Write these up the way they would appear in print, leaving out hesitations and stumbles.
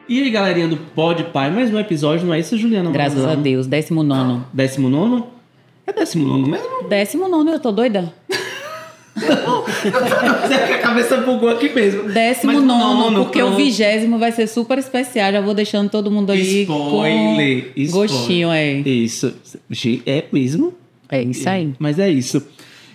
E aí, galerinha do Podpah, mais um episódio, não é isso, Juliana? Graças a Deus, 19º. 19º? É 19º mesmo? 19º, eu tô doida? A cabeça bugou aqui mesmo. 19º, porque o 20º vai ser super especial. Já vou deixando todo mundo ali spoiler, com gostinho, Isso, é mesmo? É isso aí. Mas é isso.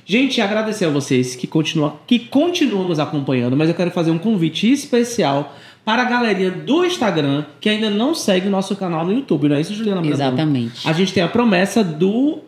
Gente, agradecer a vocês que continuam nos acompanhando, mas eu quero fazer um convite especial para a galerinha do Instagram que ainda não segue o nosso canal no YouTube, não é isso, Juliana? Exatamente. A gente tem a promessa do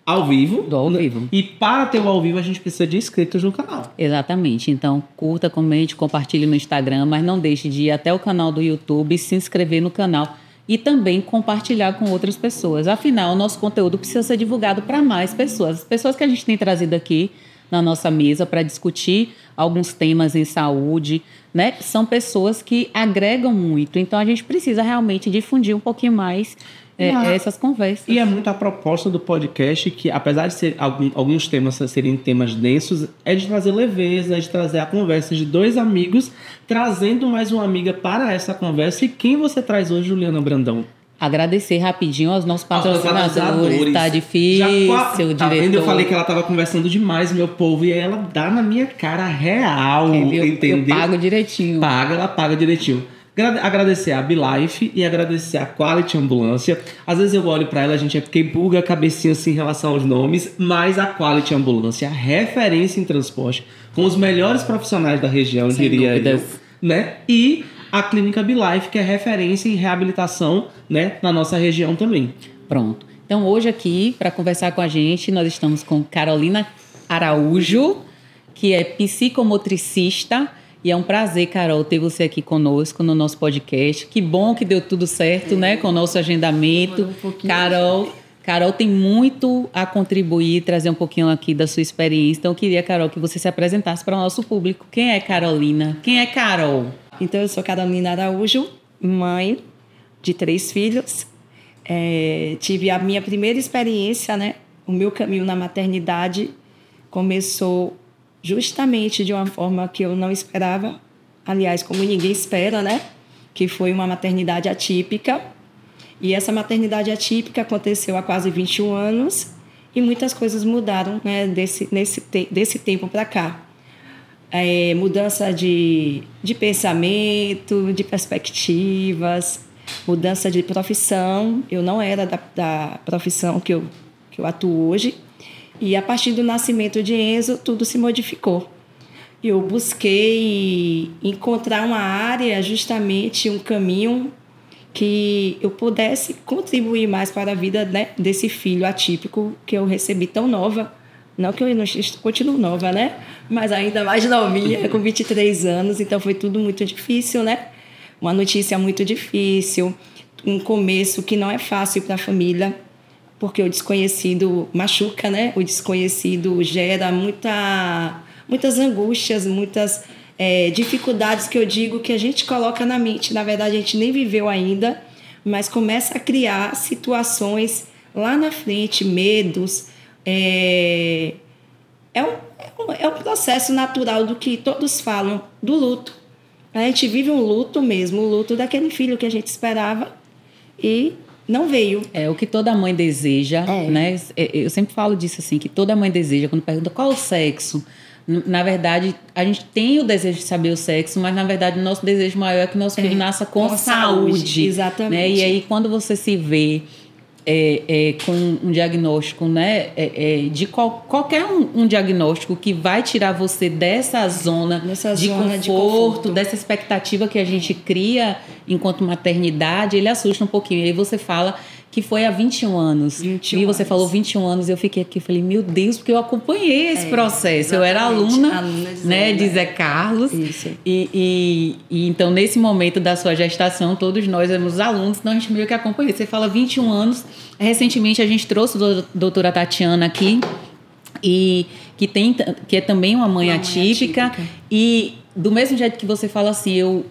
ao vivo. Do ao vivo. E para ter o ao vivo, a gente precisa de inscritos no canal. Exatamente. Então, curta, comente, compartilhe no Instagram, mas não deixe de ir até o canal do YouTube, se inscrever no canal e também compartilhar com outras pessoas. Afinal, o nosso conteúdo precisa ser divulgado para mais pessoas. As pessoas que a gente tem trazido aqui na nossa mesa para discutir alguns temas em saúde, né? São pessoas que agregam muito. Então, a gente precisa realmente difundir um pouquinho mais essas conversas. E é muito a proposta do podcast que, apesar de ser alguns temas serem temas densos, é de trazer leveza, é de trazer a conversa de dois amigos, trazendo mais uma amiga para essa conversa. E quem você traz hoje, Juliana Brandão? Agradecer rapidinho aos nossos patrocinadores. Tá difícil, diretor. Vendo? Eu falei que ela tava conversando demais, meu povo, e aí ela dá na minha cara real, entendeu? Eu pago direitinho. Ela paga direitinho. Agradecer a BeLife e agradecer a Quality Ambulância. Às vezes eu olho pra ela, gente, é porque buga a cabecinha assim em relação aos nomes, mas a Quality Ambulância, a referência em transporte, com os melhores profissionais da região, sem diria dúvidas. eu, né? E a Clínica BeLife, que é referência em reabilitação, né, na nossa região também. Pronto. Então, hoje aqui, para conversar com a gente, nós estamos com Carolina Araújo, que é psicomotricista. E é um prazer, Carol, ter você aqui conosco no nosso podcast. Que bom que deu tudo certo, né, com o nosso agendamento. Carol tem muito a contribuir, trazer um pouquinho aqui da sua experiência. Então, eu queria, Carol, que você se apresentasse para o nosso público. Quem é Carolina? Quem é Carol? Então, eu sou Carolina Araújo, mãe de 3 filhos. Tive a minha primeira experiência, né? O meu caminho na maternidade começou justamente de uma forma que eu não esperava. Aliás, como ninguém espera, né? Que foi uma maternidade atípica. E essa maternidade atípica aconteceu há quase 21 anos e muitas coisas mudaram, né, desse tempo para cá. Mudança de pensamento, de perspectivas, mudança de profissão. Eu não era da profissão que eu atuo hoje. E a partir do nascimento de Enzo, tudo se modificou. Eu busquei encontrar uma área, justamente um caminho que eu pudesse contribuir mais para a vida, né, desse filho atípico que eu recebi tão nova. Não que eu não continuo nova, né? Mas ainda mais novinha, com 23 anos. Então, foi tudo muito difícil, né? Uma notícia muito difícil. Um começo que não é fácil para a família, porque o desconhecido machuca, né? O desconhecido gera muitas angústias, muitas dificuldades que eu digo que a gente coloca na mente. Na verdade, a gente nem viveu ainda, mas começa a criar situações lá na frente, medos. É um processo natural do que todos falam, do luto. A gente vive um luto mesmo, o luto daquele filho que a gente esperava e não veio. É o que toda mãe deseja, né? Eu sempre falo disso assim, que toda mãe deseja, quando pergunta qual o sexo. Na verdade, a gente tem o desejo de saber o sexo, mas na verdade o nosso desejo maior é que o nosso filho nasça com saúde. Exatamente. Né? E aí quando você se vê com um diagnóstico, né, de qualquer um diagnóstico que vai tirar você dessa zona de conforto, dessa expectativa que a gente cria enquanto maternidade, ele assusta um pouquinho. E aí você fala que foi há 21 anos. E você falou 21 anos, eu fiquei aqui e falei, meu Deus, porque eu acompanhei esse processo. Eu era aluna né, de Zé Carlos. Isso. E então, nesse momento da sua gestação, todos nós éramos alunos, então a gente meio que acompanhou. Você fala 21 anos. Recentemente, a gente trouxe a doutora Tatiana aqui, que é também uma mãe atípica. E do mesmo jeito que você fala assim,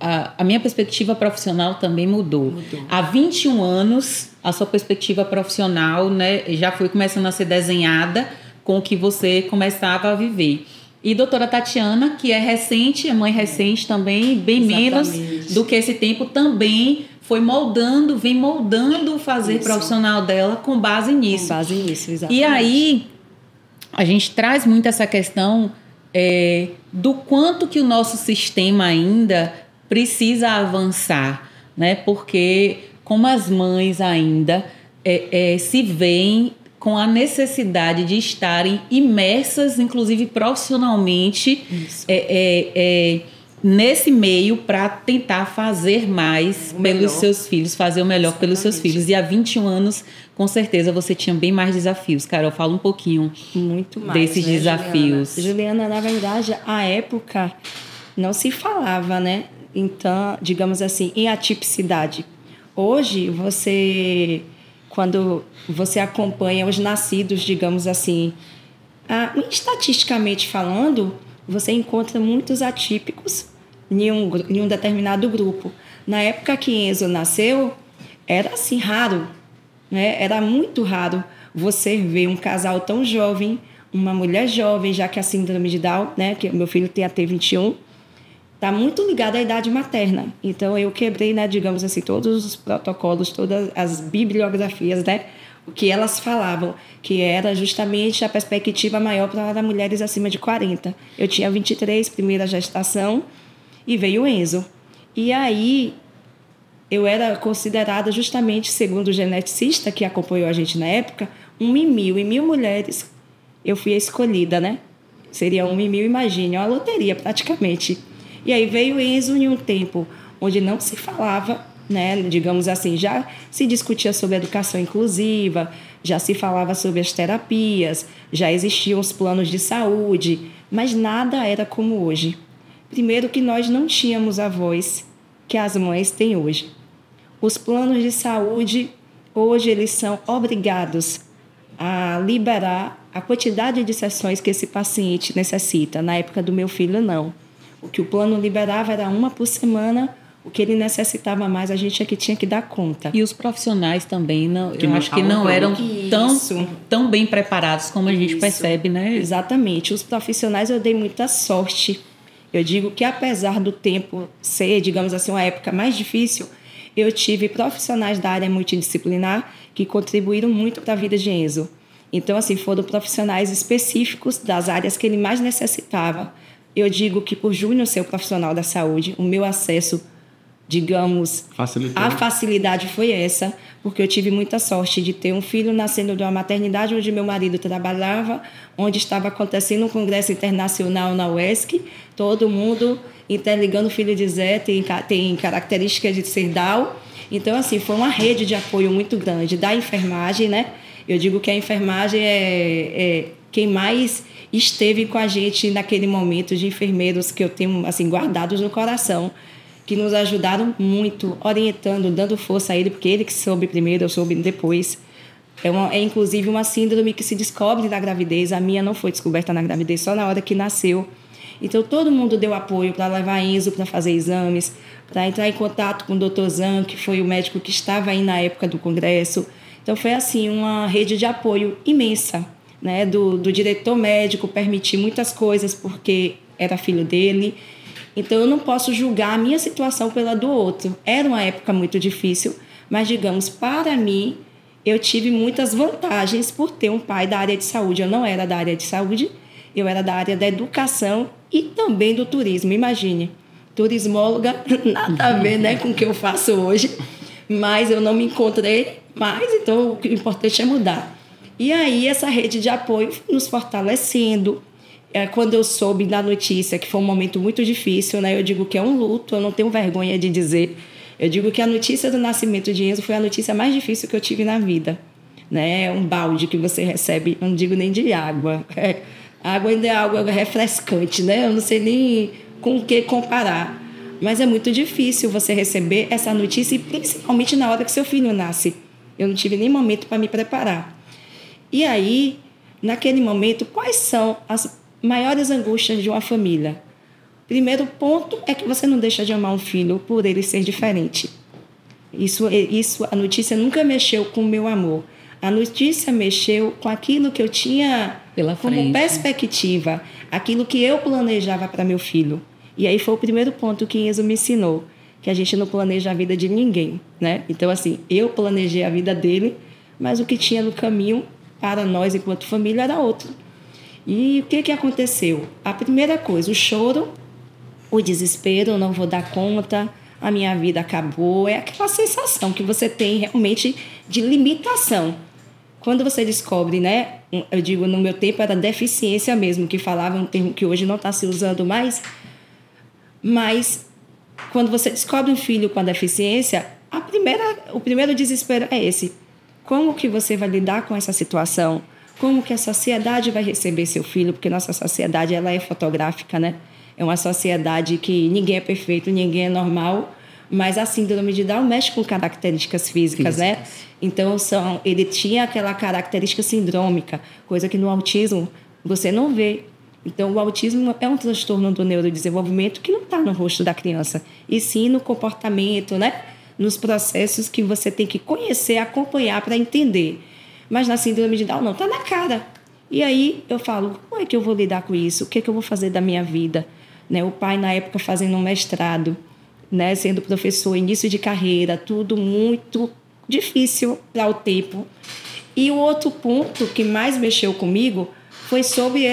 a minha perspectiva profissional também mudou. Há 21 anos, a sua perspectiva profissional, né, já foi começando a ser desenhada com o que você começava a viver. E doutora Tatiana, que é recente, é mãe recente também, bem menos do que esse tempo, também vem moldando o fazer profissional dela com base nisso. Com base nisso, exatamente. E aí, a gente traz muito essa questão do quanto que o nosso sistema ainda precisa avançar, né? Porque como as mães ainda se veem com a necessidade de estarem imersas, inclusive profissionalmente, nesse meio para tentar fazer mais pelos seus filhos, fazer o melhor pelos seus filhos. E há 21 anos, com certeza, você tinha bem mais desafios. Carol, fala um pouquinho muito mais, desses desafios. Juliana, na verdade, à época não se falava, né? Então, digamos assim, em atipicidade. Hoje, quando você acompanha os nascidos, digamos assim, estatisticamente falando, você encontra muitos atípicos em um determinado grupo. Na época que Enzo nasceu, era assim raro, né? Era muito raro você ver um casal tão jovem, uma mulher jovem, já que a síndrome de Down, né, que meu filho tem até 21, está muito ligada à idade materna. Então, eu quebrei, né, digamos assim, todos os protocolos, todas as bibliografias, né, o que elas falavam, que era justamente a perspectiva maior para mulheres acima de 40. Eu tinha 23, primeira gestação, e veio o Enzo. E aí, eu era considerada justamente, segundo o geneticista que acompanhou a gente na época, 1 em 1000. Em 1000 mulheres, eu fui a escolhida, né? Seria 1 em 1000, imagine, uma loteria praticamente. E aí veio o Enzo em um tempo onde não se falava, né, digamos assim, já se discutia sobre educação inclusiva, já se falava sobre as terapias, já existiam os planos de saúde, mas nada era como hoje. Primeiro que nós não tínhamos a voz que as mães têm hoje. Os planos de saúde, hoje, eles são obrigados a liberar a quantidade de sessões que esse paciente necessita. Na época do meu filho, não. O que o plano liberava era 1 por semana, o que ele necessitava mais, a gente é que tinha que dar conta. E os profissionais também, eu acho que não eram tão bem preparados como a gente percebe, né? Exatamente. Os profissionais, eu dei muita sorte. Eu digo que, apesar do tempo ser, digamos assim, uma época mais difícil, eu tive profissionais da área multidisciplinar que contribuíram muito para a vida de Enzo. Então, assim, foram profissionais específicos das áreas que ele mais necessitava. Eu digo que, por Júnior ser o profissional da saúde, o meu acesso, digamos, a facilidade foi essa, porque eu tive muita sorte de ter um filho nascendo de uma maternidade onde meu marido trabalhava, onde estava acontecendo um congresso internacional na UESC, todo mundo interligando o filho de Zé, tem características de ser Down. Então, assim, foi uma rede de apoio muito grande da enfermagem, né? Eu digo que a enfermagem é quem mais esteve com a gente naquele momento, de enfermeiros que eu tenho, assim, guardados no coração, que nos ajudaram muito, orientando, dando força a ele, porque ele que soube primeiro, eu soube depois. É inclusive uma síndrome que se descobre na gravidez. A minha não foi descoberta na gravidez, só na hora que nasceu. Então, todo mundo deu apoio para levar Enzo para fazer exames, para entrar em contato com o Dr. Zan, que foi o médico que estava aí na época do congresso. Então, foi assim, uma rede de apoio imensa, né? Do diretor médico permitir muitas coisas, porque era filho dele. Então, eu não posso julgar a minha situação pela do outro. Era uma época muito difícil, mas, digamos, para mim, eu tive muitas vantagens por ter um pai da área de saúde. Eu não era da área de saúde, eu era da área da educação e também do turismo. Imagine, turismóloga, nada a ver, né, com o que eu faço hoje, mas eu não me encontrei mais, então o importante é mudar. E aí, essa rede de apoio nos fortalecendo. Quando eu soube da notícia, que foi um momento muito difícil, né? Eu digo que é um luto, eu não tenho vergonha de dizer. Eu digo que a notícia do nascimento de Enzo foi a notícia mais difícil que eu tive na vida, né? Um balde que você recebe, eu não digo nem de água. A água ainda é água refrescante, né? Eu não sei nem com o que comparar. Mas é muito difícil você receber essa notícia, e principalmente na hora que seu filho nasce. Eu não tive nem momento para me preparar. E aí, naquele momento, quais são as maiores angústias de uma família? Primeiro ponto é que você não deixa de amar um filho por ele ser diferente. Isso, a notícia nunca mexeu com o meu amor. A notícia mexeu com aquilo que eu tinha como perspectiva, aquilo que eu planejava para meu filho. E aí foi o primeiro ponto que Enzo me ensinou, que a gente não planeja a vida de ninguém, né? Então, assim, eu planejei a vida dele, mas o que tinha no caminho para nós, enquanto família, era outro. E o que aconteceu? A primeira coisa, o choro, o desespero, eu não vou dar conta, a minha vida acabou. É aquela sensação que você tem realmente de limitação. Quando você descobre, né? Eu digo, no meu tempo era deficiência mesmo, que falava um termo que hoje não está se usando mais. Mas quando você descobre um filho com a deficiência, o primeiro desespero é esse. Como que você vai lidar com essa situação? Como que a sociedade vai receber seu filho? Porque nossa sociedade ela é fotográfica, né? É uma sociedade que ninguém é perfeito, ninguém é normal, mas a síndrome de Down mexe com características físicas, né? Então, ele tinha aquela característica sindrômica, coisa que no autismo você não vê. Então, o autismo é um transtorno do neurodesenvolvimento que não está no rosto da criança, e sim no comportamento, né? Nos processos que você tem que conhecer, acompanhar para entender. Mas na síndrome de Down não, está na cara. E aí eu falo, como é que eu vou lidar com isso? O que é que eu vou fazer da minha vida? Né? O pai, na época, fazendo um mestrado, né? Sendo professor, início de carreira, tudo muito difícil para o tempo. E o outro ponto que mais mexeu comigo foi sobre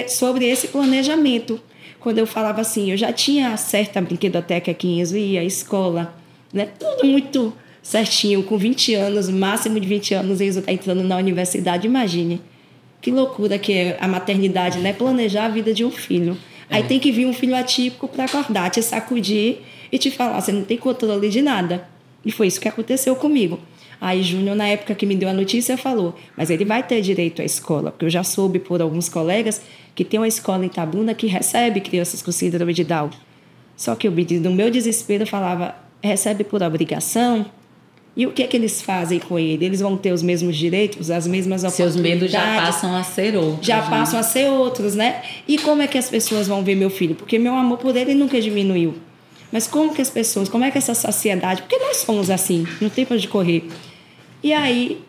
esse planejamento. Quando eu falava assim, eu já tinha certa brinquedoteca aqui em Enzo, ia à escola, né? Tudo muito certinho, com 20 anos, máximo de 20 anos, Enzo está entrando na universidade. Imagine que loucura que é a maternidade, né? Planejar a vida de um filho. Aí tem que vir um filho atípico para acordar, te sacudir e te falar, você não tem controle de nada. E foi isso que aconteceu comigo. Aí Júnior, na época que me deu a notícia, falou, mas ele vai ter direito à escola, porque eu já soube por alguns colegas que tem uma escola em Itabuna que recebe crianças com síndrome de Down. Só que eu, no meu desespero, falava, recebe por obrigação? E o que é que eles fazem com ele? Eles vão ter os mesmos direitos, as mesmas oportunidades? Seus medos já passam a ser outros. Já passam a ser outros, né? E como é que as pessoas vão ver meu filho? Porque meu amor por ele nunca diminuiu. Mas como que as pessoas, como é que essa sociedade... Porque nós somos assim, não tem para onde correr. E aí,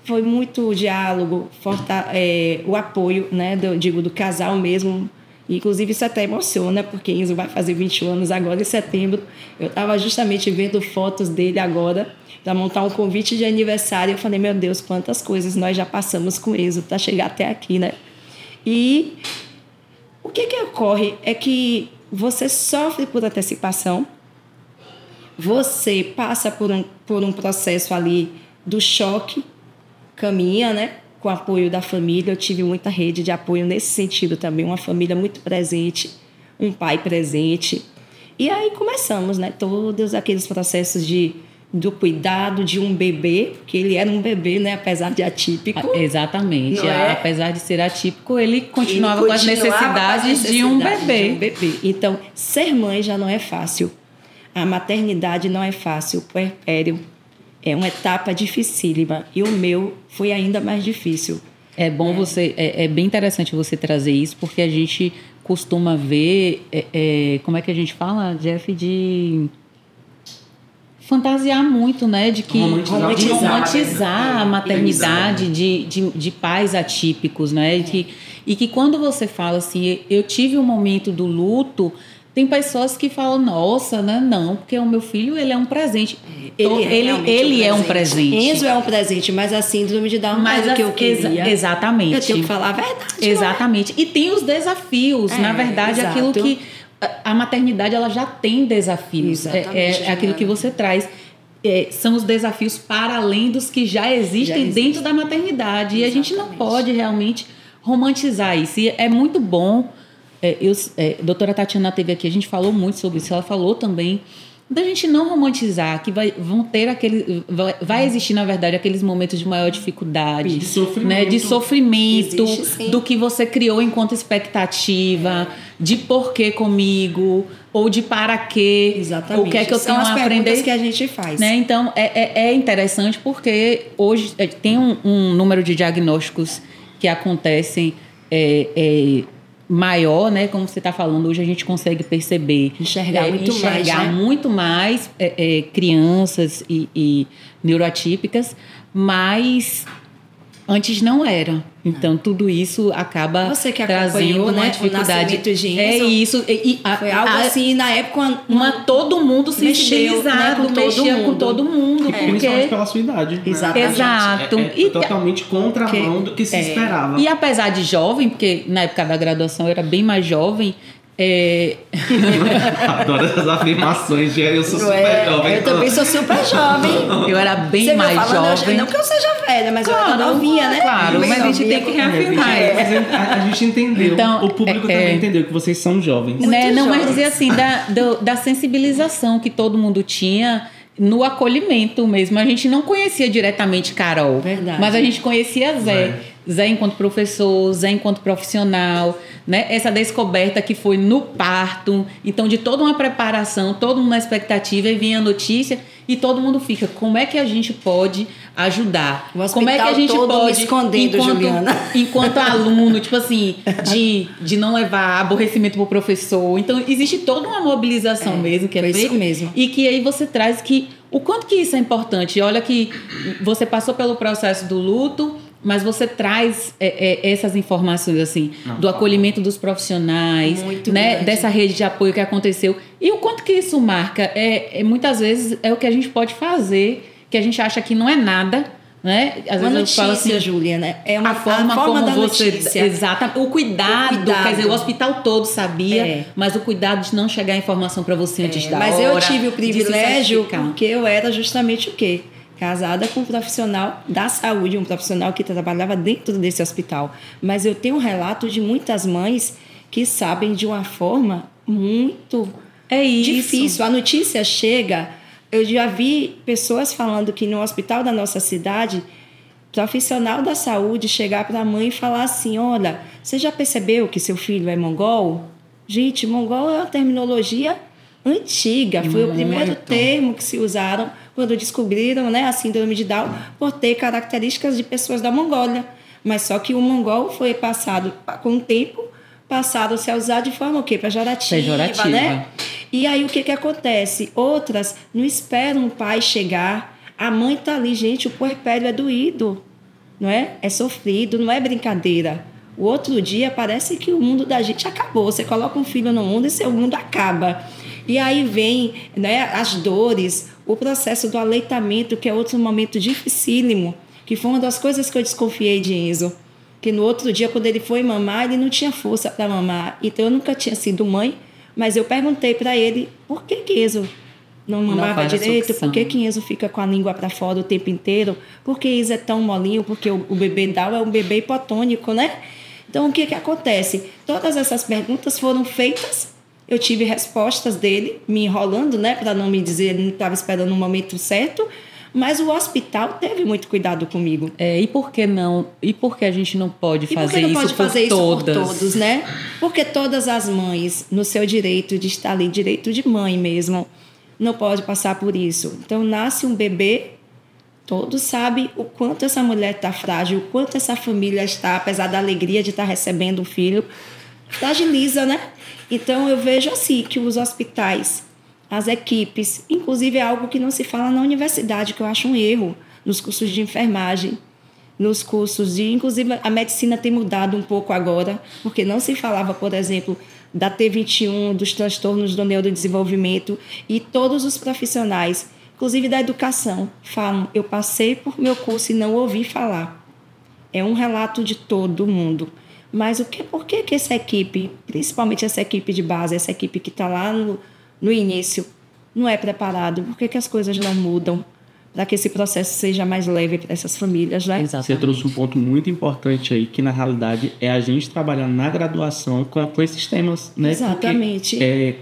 foi muito diálogo, o apoio, né, do casal mesmo. Inclusive, isso até emociona, porque Enzo vai fazer 20 anos agora em setembro. Eu estava justamente vendo fotos dele agora para montar um convite de aniversário. Eu falei, meu Deus, quantas coisas nós já passamos com Enzo para chegar até aqui, né? E o que ocorre é que você sofre por antecipação, você passa por um processo ali do choque, caminha, né? Com o apoio da família. Eu tive muita rede de apoio nesse sentido também, uma família muito presente, um pai presente. E aí começamos, né? Todos aqueles processos do cuidado de um bebê, porque ele era um bebê, né? Apesar de atípico. Exatamente. Apesar de ser atípico, ele continuava com as necessidades de um bebê. Então, ser mãe já não é fácil. A maternidade não é fácil, o puerpério é uma etapa dificílima e o meu foi ainda mais difícil. É bom é bem interessante você trazer isso, porque a gente costuma ver, como é que a gente fala, Jeff, de fantasiar muito, né? De romantizar a maternidade de pais atípicos, né? E que quando você fala assim, eu tive um momento do luto. Tem pessoas que falam, nossa, né? Não, porque o meu filho, ele é um presente. Ele é um presente. Enzo é um presente, mas a síndrome de Down não é o que eu queria. Exatamente. Eu tenho que falar a verdade. Exatamente. E tem os desafios. Na verdade, exato. Aquilo que... A maternidade, ela já tem desafios. É aquilo que você traz. São os desafios para além dos que já existem dentro da maternidade. Exatamente. E a gente não pode realmente romantizar isso. E é muito bom... a doutora Tatiana esteve aqui, a gente falou muito sobre isso, ela falou também da gente não romantizar, que vai existir, na verdade, aqueles momentos de maior dificuldade, de sofrimento, existe, do que você criou enquanto expectativa, de porquê comigo, ou de para quê, exatamente. O que é que eu tenho a aprender. São as perguntas que a gente faz. Né? Então, é interessante porque hoje tem um número de diagnósticos que acontecem maior, né? Como você está falando, hoje a gente consegue perceber, enxergar muito mais crianças e neuroatípicas, mas Antes não era. Então, tudo isso acaba Você que trazendo uma dificuldade. De é isso. Foi algo assim, na época... todo mundo sensibilizado, mexia com todo mundo. Principalmente pela sua idade. Exatamente. Exato. É totalmente contramão do que se esperava. E apesar de jovem, porque na época da graduação eu era bem mais jovem... Adoro essas afirmações, eu sou super jovem. Eu também sou super jovem. Eu era bem mais jovem. Não que eu seja velha, mas eu era novinha, né? Claro, mas a gente tem que reafirmar. A gente entendeu, então, o público também entendeu que vocês são jovens. Não, mas dizer assim, da sensibilização que todo mundo tinha no acolhimento mesmo. A gente não conhecia diretamente Carol. Verdade. Mas a gente conhecia Zé. Zé enquanto professor, Zé enquanto profissional, né? Essa descoberta que foi no parto, então de toda uma preparação, toda uma expectativa, e vinha a notícia e todo mundo fica, como é que a gente pode ajudar? O hospital como é que a gente todo pode, me escondendo, Juliana. enquanto aluno, tipo assim, de não levar aborrecimento pro professor. Então existe toda uma mobilização mesmo que é feita, isso mesmo. E que aí você traz que o quanto que isso é importante. Olha que você passou pelo processo do luto, mas você traz essas informações assim do acolhimento dos profissionais, né, dessa rede de apoio que aconteceu, e o quanto que isso marca muitas vezes é o que a gente pode fazer, que a gente acha que não é nada, né? Às uma vezes notícia, eu falo assim, Juliana, a forma como da você notícia. exato, o cuidado, quer dizer, o hospital todo sabia, mas o cuidado de não chegar a informação para você antes da hora. Mas eu tive o privilégio porque eu era justamente o quê? Casada com um profissional da saúde, um profissional que trabalhava dentro desse hospital. Mas eu tenho um relato de muitas mães que sabem de uma forma muito difícil. A notícia chega, eu já vi pessoas falando que no hospital da nossa cidade, profissional da saúde chegar para a mãe e falar assim, olha, você já percebeu que seu filho é mongol? Gente, mongol é uma terminologia antiga, foi o primeiro termo que se usaram quando descobriram, né, a síndrome de Down por ter características de pessoas da Mongólia. Mas só que o mongol foi passado, com o tempo, passaram-se a usar de forma o quê? Pejorativa, né? E aí o que acontece? Outras não esperam o pai chegar, a mãe tá ali, gente, o puerpério é doído, não é? É sofrido, não é brincadeira. O outro dia parece que o mundo da gente acabou. Você coloca um filho no mundo e seu mundo acaba. E aí vem, né, as dores, o processo do aleitamento, que é outro momento dificílimo, que foi uma das coisas que eu desconfiei de Enzo. Que no outro dia, quando ele foi mamar, ele não tinha força para mamar. Então, eu nunca tinha sido mãe, mas eu perguntei para ele por que Enzo não mamava direito, por que Enzo fica com a língua para fora o tempo inteiro, por que Enzo é tão molinho, porque o bebê Down é um bebê hipotônico, né? Então, o que acontece? Todas essas perguntas foram feitas. Eu tive respostas dele, me enrolando, né, para não me dizer, ele não estava esperando o momento certo, mas o hospital teve muito cuidado comigo. E por que não? E por que a gente não pode fazer isso por todas? Por todos, né? Porque todas as mães, no seu direito de estar ali, direito de mãe mesmo, não pode passar por isso. Então, nasce um bebê, todos sabem o quanto essa mulher está frágil, o quanto essa família está, apesar da alegria de estar recebendo um filho, fragiliza, né? Então, eu vejo assim que os hospitais, as equipes, inclusive é algo que não se fala na universidade, que eu acho um erro, nos cursos de enfermagem, nos cursos de... Inclusive, a medicina tem mudado um pouco agora, porque não se falava, por exemplo, da T21, dos transtornos do neurodesenvolvimento, e todos os profissionais, inclusive da educação, falam, eu passei por meu curso e não ouvi falar. É um relato de todo mundo. Mas por que essa equipe, principalmente essa equipe de base, essa equipe que está lá no início, não é preparado? Por que as coisas não mudam para que esse processo seja mais leve para essas famílias, né? Exatamente. Você trouxe um ponto muito importante aí, que na realidade é a gente trabalhar na graduação com esses temas, né? Exatamente. Porque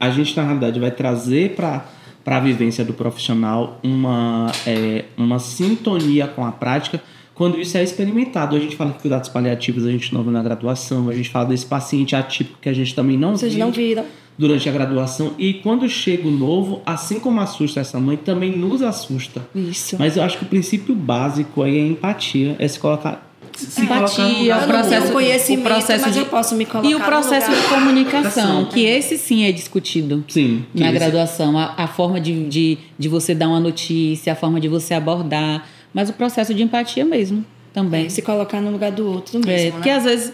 a gente, na realidade, vai trazer para a vivência do profissional uma sintonia com a prática. Quando isso é experimentado, a gente fala que cuidados paliativos a gente não vê na graduação, a gente fala desse paciente atípico que a gente também não Vocês não viram durante a graduação. E quando chega o novo, assim como assusta essa mãe, também nos assusta. Isso. Mas eu acho que o princípio básico aí é a empatia, é se colocar... Empatia, o processo mas eu posso me colocar. E o processo de comunicação, que esse sim é discutido na graduação. A forma de você dar uma notícia, a forma de você abordar, mas o processo de empatia mesmo. também. Se colocar no lugar do outro mesmo, Porque às vezes,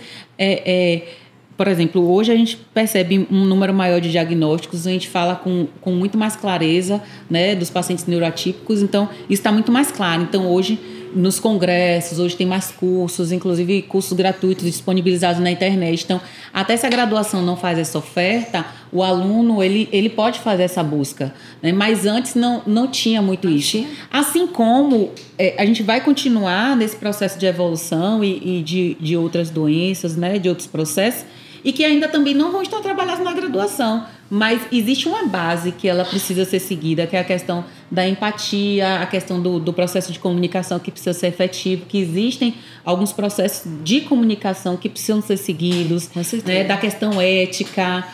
por exemplo, hoje a gente percebe um número maior de diagnósticos, a gente fala com muito mais clareza, né, dos pacientes neuroatípicos, então isso está muito mais claro. Então hoje, nos congressos, hoje tem mais cursos, inclusive cursos gratuitos disponibilizados na internet. Então, até se a graduação não faz essa oferta, o aluno ele pode fazer essa busca, né? Mas antes não tinha muito isso. Assim como a gente vai continuar nesse processo de evolução e de outras doenças, né, de outros processos, e que ainda também não vão estar trabalhados na graduação. Mas existe uma base que ela precisa ser seguida, que é a questão da empatia, a questão do processo de comunicação que precisa ser efetivo, que existem alguns processos de comunicação que precisam ser seguidos, né, da questão ética.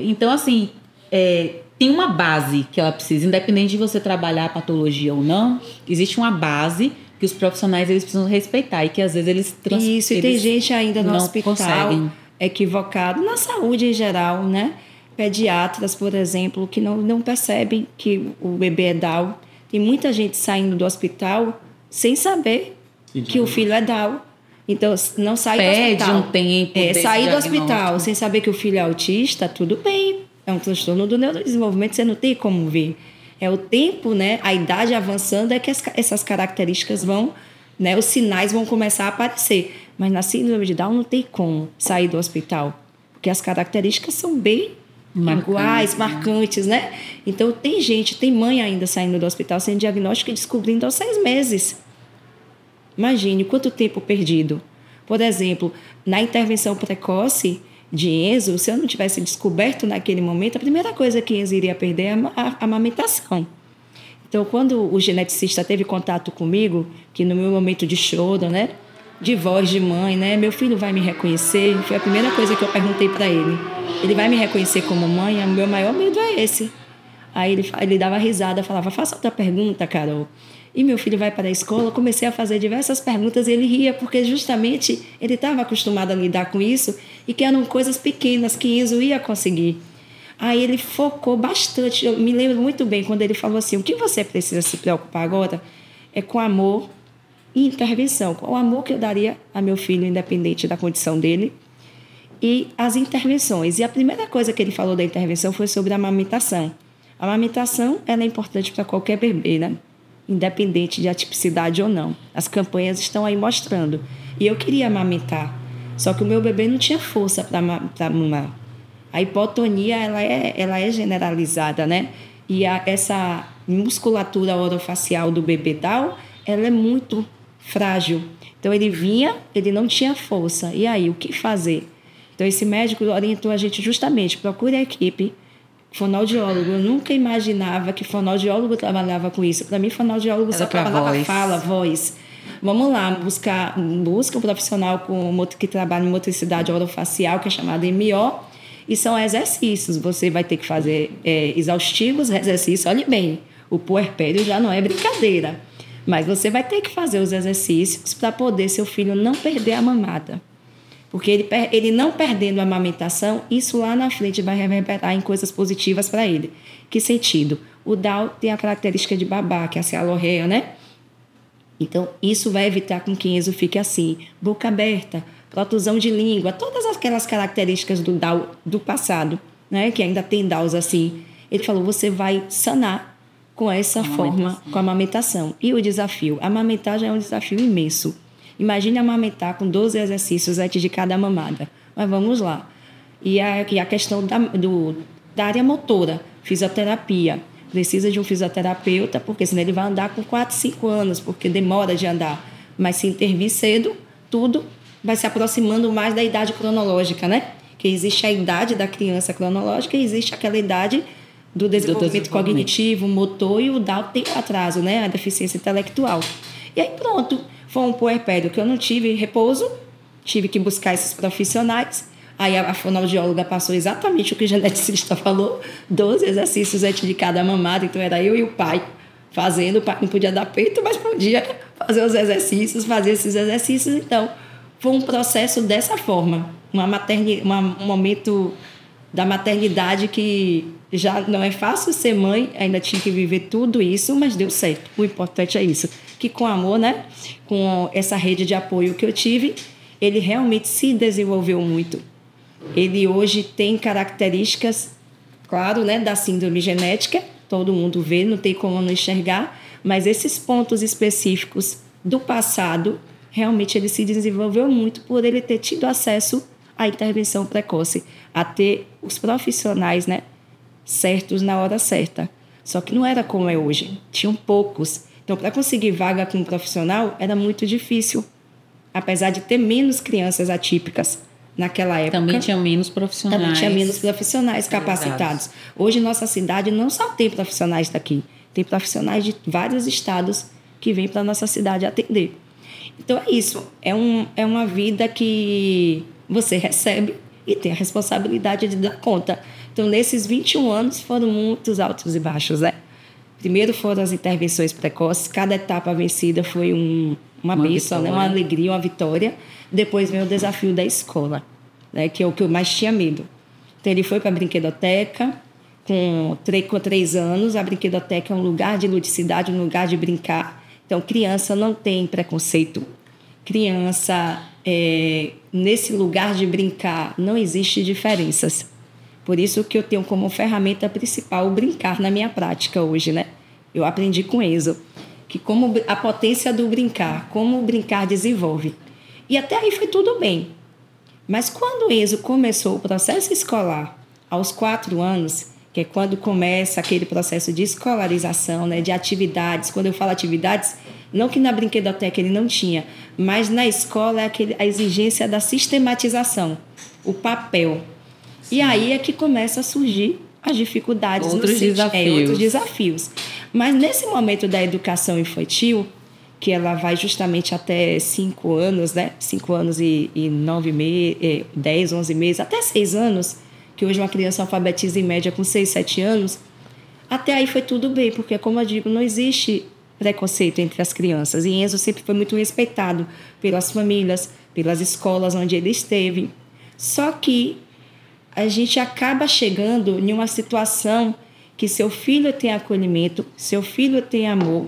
Então, assim, tem uma base que ela precisa, independente de você trabalhar a patologia ou não, existe uma base que os profissionais eles precisam respeitar e que às vezes eles Isso, e tem gente ainda no hospital conseguem. Equivocado, na saúde em geral, né? Pediatras, por exemplo, que não percebem que o bebê é Down. Tem muita gente saindo do hospital sem saber que o filho é Down. Então, não sai do hospital. Pede um tempo sair do hospital sem saber que o filho é autista, tudo bem. É um transtorno do neurodesenvolvimento, você não tem como ver. É o tempo, né? A idade avançando é que essas características vão, né? Os sinais vão começar a aparecer. Mas na síndrome de Down não tem como sair do hospital. Porque as características são bem iguais, marcantes, né? Então, tem mãe ainda saindo do hospital sem diagnóstico e descobrindo aos 6 meses. Imagine quanto tempo perdido. Por exemplo, na intervenção precoce de Enzo, se eu não tivesse descoberto naquele momento, a primeira coisa que Enzo iria perder é a amamentação. Então, quando o geneticista teve contato comigo, que no meu momento de choro, né? De voz de mãe, né? Meu filho vai me reconhecer? Foi a primeira coisa que eu perguntei para ele. Ele vai me reconhecer como mãe? O meu maior medo é esse. Aí ele dava risada, falava, faça outra pergunta, Carol. E meu filho vai para a escola, eu comecei a fazer diversas perguntas e ele ria, porque justamente ele estava acostumado a lidar com isso e que eram coisas pequenas que Enzo ia conseguir. Aí ele focou bastante. Eu me lembro muito bem quando ele falou assim, o que você precisa se preocupar agora é com amor e intervenção, com o amor que eu daria a meu filho, independente da condição dele, e as intervenções. E a primeira coisa que ele falou da intervenção foi sobre a amamentação. A amamentação ela é importante para qualquer bebê, né? Independente de atipicidade ou não. As campanhas estão aí mostrando. E eu queria amamentar, só que o meu bebê não tinha força para mamar. A hipotonia ela é generalizada, né? E essa musculatura orofacial do bebê Down, ela é muito frágil. Então, ele não tinha força. E aí, o que fazer? Então, esse médico orientou a gente justamente, procure a equipe, fonoaudiólogo. Eu nunca imaginava que fonoaudiólogo trabalhava com isso. Para mim, fonoaudiólogo só trabalhava fala, voz. Vamos lá, busca um profissional que trabalha em motricidade orofacial, que é chamado MO, e são exercícios. Você vai ter que fazer exaustivos exercícios. Olhe bem, o puerpério já não é brincadeira. Mas você vai ter que fazer os exercícios para poder seu filho não perder a mamada. Porque ele não perdendo a amamentação, isso lá na frente vai reverberar em coisas positivas para ele. Que sentido? O Down tem a característica de babá, que é a cialorreia, né? Então, isso vai evitar com que Enzo fique assim, boca aberta, protusão de língua, todas aquelas características do Down do passado, né? Que ainda tem Downs assim. Ele falou, você vai sanar com essa forma, com a amamentação. E o desafio? Amamentar já é um desafio imenso. Imagine amamentar com 12 exercícios antes de cada mamada. Mas vamos lá. E a questão da área motora, fisioterapia. Precisa de um fisioterapeuta, porque senão ele vai andar com 4, 5 anos, porque demora de andar. Mas se intervir cedo, tudo vai se aproximando mais da idade cronológica, né? Que existe a idade da criança cronológica e existe aquela idade do desenvolvimento cognitivo, motor, e o Down tem o atraso, né? A deficiência intelectual. E aí pronto, foi um puerpério que eu não tive repouso, tive que buscar esses profissionais. Aí a fonoaudióloga passou exatamente o que o geneticista falou, 12 exercícios antes de cada mamada, então era eu e o pai fazendo, o pai não podia dar peito, mas podia fazer os exercícios, fazer esses exercícios. Então, foi um processo dessa forma, um momento da maternidade, que já não é fácil ser mãe, ainda tinha que viver tudo isso, mas deu certo. O importante é isso, que com amor, né, com essa rede de apoio que eu tive, ele realmente se desenvolveu muito. Ele hoje tem características, claro, né, da síndrome genética, todo mundo vê, não tem como não enxergar, mas esses pontos específicos do passado, realmente ele se desenvolveu muito por ele ter tido acesso à intervenção precoce, a ter os profissionais, né, certos na hora certa. Só que não era como é hoje, tinham poucos. Então, para conseguir vaga com um profissional, era muito difícil, apesar de ter menos crianças atípicas naquela época. Também tinha menos profissionais. Também tinha menos profissionais capacitados. Hoje, nossa cidade não só tem profissionais daqui, tem profissionais de vários estados que vêm para a nossa cidade atender. Então, é isso. É uma vida que você recebe e tem a responsabilidade de dar conta. Então, nesses 21 anos, foram muitos altos e baixos, né? Primeiro foram as intervenções precoces, cada etapa vencida foi uma bênção, né? Uma alegria, uma vitória. Depois veio o desafio da escola, né? Que é o que eu mais tinha medo. Então, ele foi para a brinquedoteca com 3 anos. A brinquedoteca é um lugar de ludicidade, um lugar de brincar. Então, criança não tem preconceito. Criança, nesse lugar de brincar, não existe diferenças. Por isso que eu tenho como ferramenta principal o brincar na minha prática hoje, né? Eu aprendi com Enzo que como a potência do brincar, como o brincar desenvolve. E até aí foi tudo bem. Mas quando o Enzo começou o processo escolar, aos 4 anos, que é quando começa aquele processo de escolarização, né, de atividades. Quando eu falo atividades, não que na brinquedoteca ele não tinha, mas na escola é a exigência da sistematização, o papel. Sim. E aí é que começa a surgir as dificuldades. Outros desafios. Mas nesse momento da educação infantil, que ela vai justamente até 5 anos, né? 5 anos e 9 meses, 10, 11 meses, até 6 anos, que hoje uma criança alfabetiza em média com 6, 7 anos, até aí foi tudo bem, porque, como eu digo, não existe preconceito entre as crianças. E Enzo sempre foi muito respeitado pelas famílias, pelas escolas onde ele esteve. Só que a gente acaba chegando em uma situação que seu filho tem acolhimento, seu filho tem amor,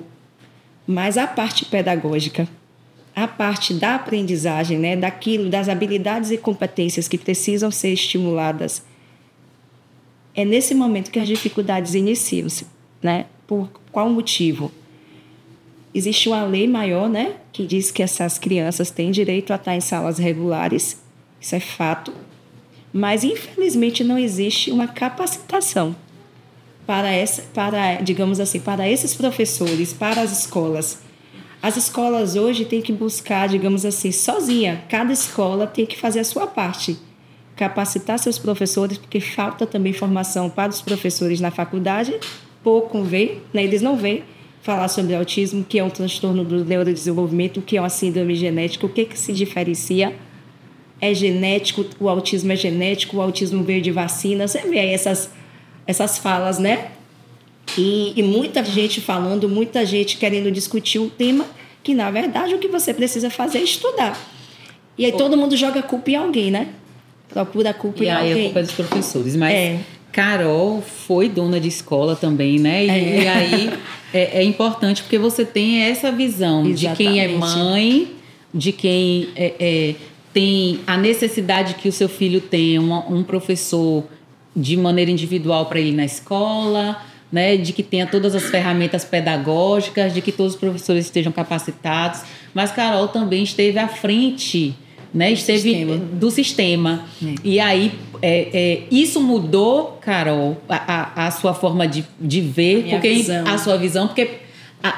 mas a parte pedagógica, a parte da aprendizagem, né, daquilo, das habilidades e competências que precisam ser estimuladas, é nesse momento que as dificuldades iniciam-se, né? Por qual motivo? Existe uma lei maior, né, que diz que essas crianças têm direito a estar em salas regulares, isso é fato, mas infelizmente não existe uma capacitação digamos assim, para esses professores, para as escolas. As escolas hoje têm que buscar, digamos assim, sozinha. Cada escola tem que fazer a sua parte. Capacitar seus professores, porque falta também formação para os professores na faculdade. Pouco vê, né? Eles não vêm falar sobre autismo, o que é um transtorno do neurodesenvolvimento, o que é uma síndrome genética, o que se diferencia. É genético, o autismo é genético, o autismo veio de vacina. Você vê aí essas falas, né? E muita gente falando, muita gente querendo discutir um tema que, na verdade, o que você precisa fazer é estudar. E aí todo mundo joga a culpa em alguém, né? Procura a culpa em alguém. E aí a culpa é dos professores. Mas Carol foi dona de escola também, né? E aí é importante porque você tem essa visão. Exatamente. De quem é mãe, de quem tem a necessidade que o seu filho tenha um professor de maneira individual para ir na escola, né, de que tenha todas as ferramentas pedagógicas, de que todos os professores estejam capacitados. Mas Carol também esteve à frente, né, do sistema. E aí, isso mudou, Carol, a sua forma de ver, a sua visão, porque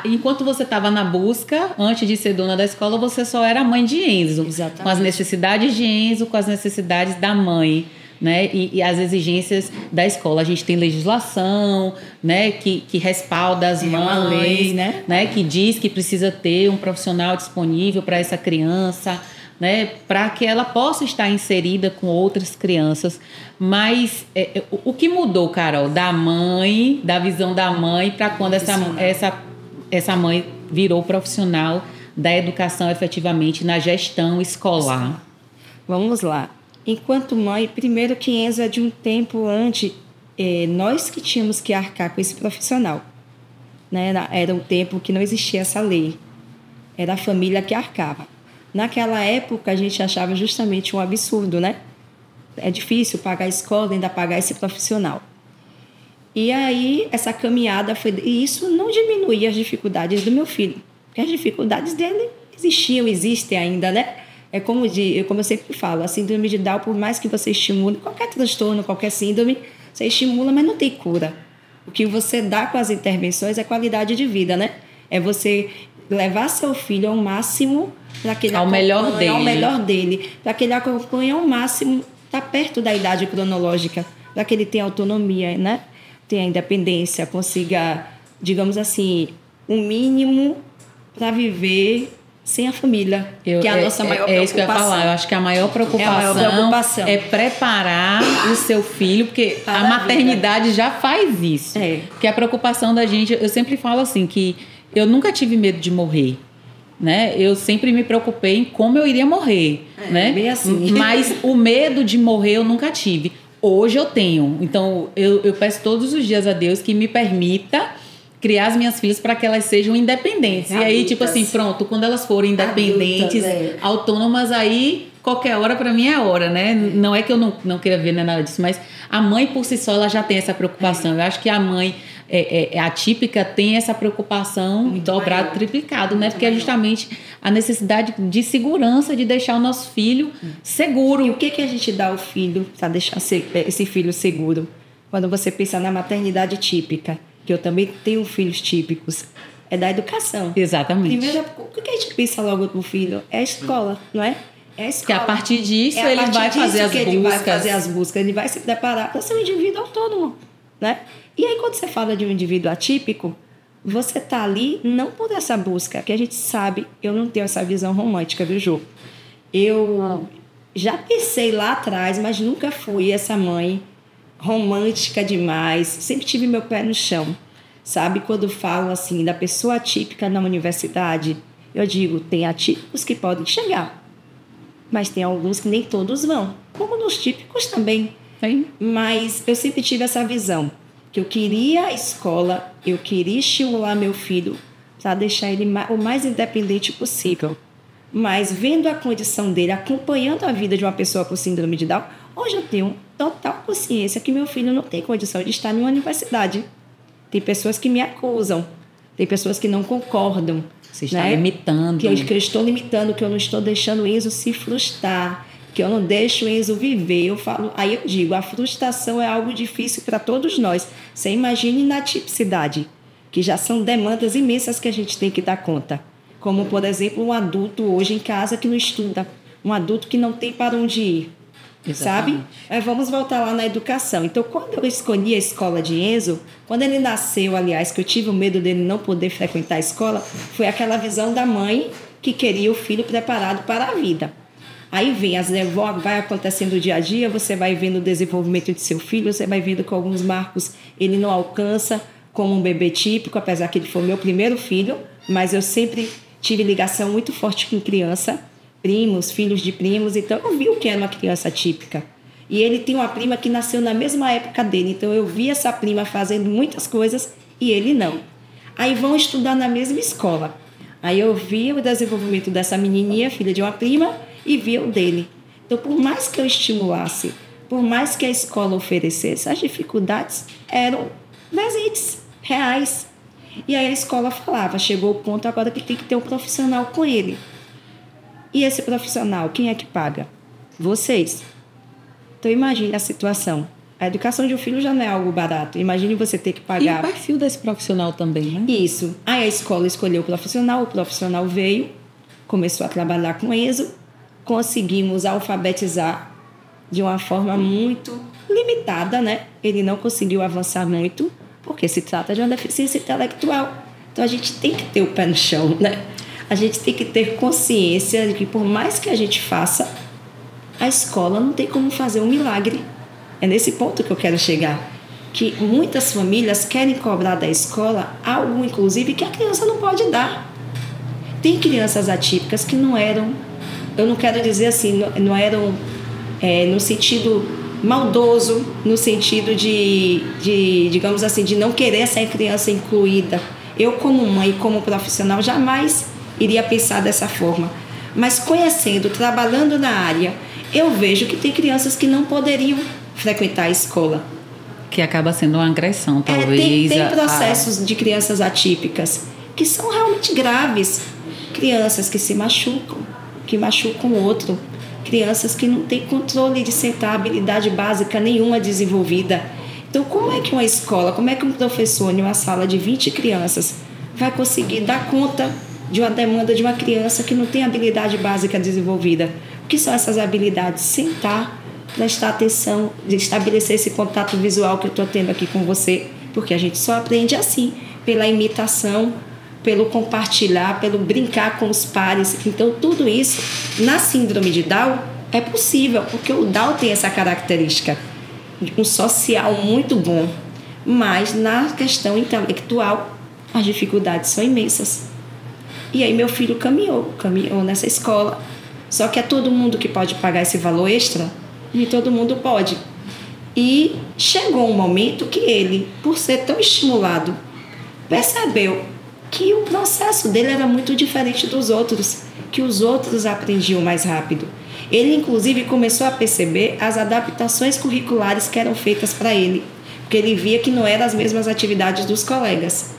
enquanto você estava na busca, antes de ser dona da escola, você só era mãe de Enzo. Exatamente. Com as necessidades de Enzo, com as necessidades da mãe. Né? E as exigências da escola. A gente tem legislação, né? que respalda as mães, lei, né? Que diz que precisa ter um profissional disponível para essa criança, né? Para que ela possa estar inserida com outras crianças. Mas o que mudou, Carol, da visão da mãe para quando essa mãe virou profissional da educação efetivamente na gestão escolar? Vamos lá. Enquanto mãe, primeiro que Enzo é de um tempo antes, nós que tínhamos que arcar com esse profissional. Né? Era um tempo que não existia essa lei. Era a família que arcava. Naquela época, a gente achava justamente um absurdo, né? É difícil pagar a escola, ainda pagar esse profissional. E aí, essa caminhada foi... E isso não diminuía as dificuldades do meu filho. Porque as dificuldades dele existem ainda, né? É como eu sempre falo, a síndrome de Down, por mais que você estimule, qualquer transtorno, qualquer síndrome, você estimula, mas não tem cura. O que você dá com as intervenções é qualidade de vida, né? É você levar seu filho ao máximo para que ele ao melhor dele, para que ele acompanhe ao máximo, tá perto da idade cronológica, para que ele tenha autonomia, né? Tenha independência, consiga, digamos assim, um mínimo para viver sem a família, que é a nossa maior preocupação. É isso que eu ia falar. Eu acho que a maior preocupação é preparar o seu filho, porque a maternidade já faz isso. Porque a preocupação da gente, eu sempre falo assim, que eu nunca tive medo de morrer, né? Eu sempre me preocupei em como eu iria morrer, né? Bem assim. Mas o medo de morrer eu nunca tive. Hoje eu tenho. Então, eu peço todos os dias a Deus que me permita criar as minhas filhas para que elas sejam independentes. Adultas. E aí, tipo assim, pronto, quando elas forem independentes, autônomas, aí qualquer hora para mim é hora, né? Não é que eu não queira ver nada disso, mas a mãe por si só, ela já tem essa preocupação. Eu acho que a mãe atípica tem essa preocupação muito dobrado, triplicado, né? Porque é justamente a necessidade de segurança, de deixar o nosso filho seguro. E o que a gente dá ao filho para deixar esse filho seguro? Quando você pensa na maternidade típica, que eu também tenho filhos típicos, é da educação. Exatamente. Primeiro, o que a gente pensa logo no filho? É a escola, não é? É a escola. Que a partir disso ele vai fazer as buscas. Ele vai fazer as buscas, ele vai se preparar para ser um indivíduo autônomo, né? E aí, quando você fala de um indivíduo atípico, você está ali não por essa busca, que a gente sabe, eu não tenho essa visão romântica, viu, Jô? Eu já pensei lá atrás, mas nunca fui essa mãe romântica demais, sempre tive meu pé no chão, sabe? Quando falo assim da pessoa atípica na universidade, eu digo, tem atípicos que podem chegar, mas tem alguns que nem todos vão, como nos típicos também. Sim. Mas eu sempre tive essa visão, que eu queria a escola, eu queria estimular meu filho para deixar ele o mais independente possível, mas vendo a condição dele, acompanhando a vida de uma pessoa com síndrome de Down, hoje eu tenho total consciência que meu filho não tem condição de estar numa universidade. Tem pessoas que me acusam, tem pessoas que não concordam. Você está limitando. Que eu estou limitando, que eu não estou deixando o Enzo se frustrar, que eu não deixo o Enzo viver. Aí eu digo, a frustração é algo difícil para todos nós. Você imagine na tipicidade, que já são demandas imensas que a gente tem que dar conta. Como, por exemplo, um adulto hoje em casa que não estuda, um adulto que não tem para onde ir. Exatamente. Sabe? Vamos voltar lá na educação. Então, quando eu escolhi a escola de Enzo, quando ele nasceu, aliás, que eu tive o medo dele não poder frequentar a escola, foi aquela visão da mãe que queria o filho preparado para a vida. Aí vem vai acontecendo o dia a dia, você vai vendo o desenvolvimento de seu filho, você vai vendo que alguns marcos ele não alcança como um bebê típico, apesar que ele foi meu primeiro filho, mas eu sempre tive ligação muito forte com criança, primos, filhos de primos, então eu vi o que era uma criança típica. E ele tem uma prima que nasceu na mesma época dele, então eu vi essa prima fazendo muitas coisas e ele não. Aí vão estudar na mesma escola. Aí eu vi o desenvolvimento dessa menininha, filha de uma prima, e vi o dele. Então, por mais que eu estimulasse, por mais que a escola oferecesse, as dificuldades eram presentes, reais. E aí a escola falava, chegou o ponto agora que tem que ter um profissional com ele. E esse profissional, quem é que paga? Vocês. Então, imagine a situação. A educação de um filho já não é algo barato. Imagine você ter que pagar... E o perfil desse profissional também, né? Isso. Aí a escola escolheu o profissional veio, começou a trabalhar com Enzo, conseguimos alfabetizar de uma forma muito limitada, né? Ele não conseguiu avançar muito, porque se trata de uma deficiência intelectual. Então, a gente tem que ter o pé no chão, né? A gente tem que ter consciência de que, por mais que a gente faça, a escola não tem como fazer um milagre. É nesse ponto que eu quero chegar. Que muitas famílias querem cobrar da escola algo, inclusive, que a criança não pode dar. Tem crianças atípicas que não eram, eu não quero dizer assim, não eram no sentido maldoso, no sentido de, digamos assim, de não querer essa criança incluída. Eu, como mãe e como profissional, jamais iria pensar dessa forma. Mas conhecendo, trabalhando na área, eu vejo que tem crianças que não poderiam frequentar a escola. Que acaba sendo uma agressão, talvez. Tem processos de crianças atípicas que são realmente graves. Crianças que se machucam, que machucam o outro. Crianças que não têm controle de sentar, habilidade básica nenhuma desenvolvida. Então, como é que uma escola, como é que um professor em uma sala de 20 crianças vai conseguir dar conta de uma demanda de uma criança que não tem habilidade básica desenvolvida? O que são essas habilidades? Sentar, prestar atenção, de estabelecer esse contato visual que eu estou tendo aqui com você, porque a gente só aprende assim, pela imitação, pelo compartilhar, pelo brincar com os pares. Então, tudo isso, na síndrome de Down, é possível, porque o Down tem essa característica de um social muito bom, mas na questão intelectual, as dificuldades são imensas. E aí meu filho caminhou nessa escola. Só que é todo mundo que pode pagar esse valor extra? Nem todo mundo pode. E chegou um momento que ele, por ser tão estimulado, percebeu que o processo dele era muito diferente dos outros, que os outros aprendiam mais rápido. Ele, inclusive, começou a perceber as adaptações curriculares que eram feitas para ele, porque ele via que não eram as mesmas atividades dos colegas.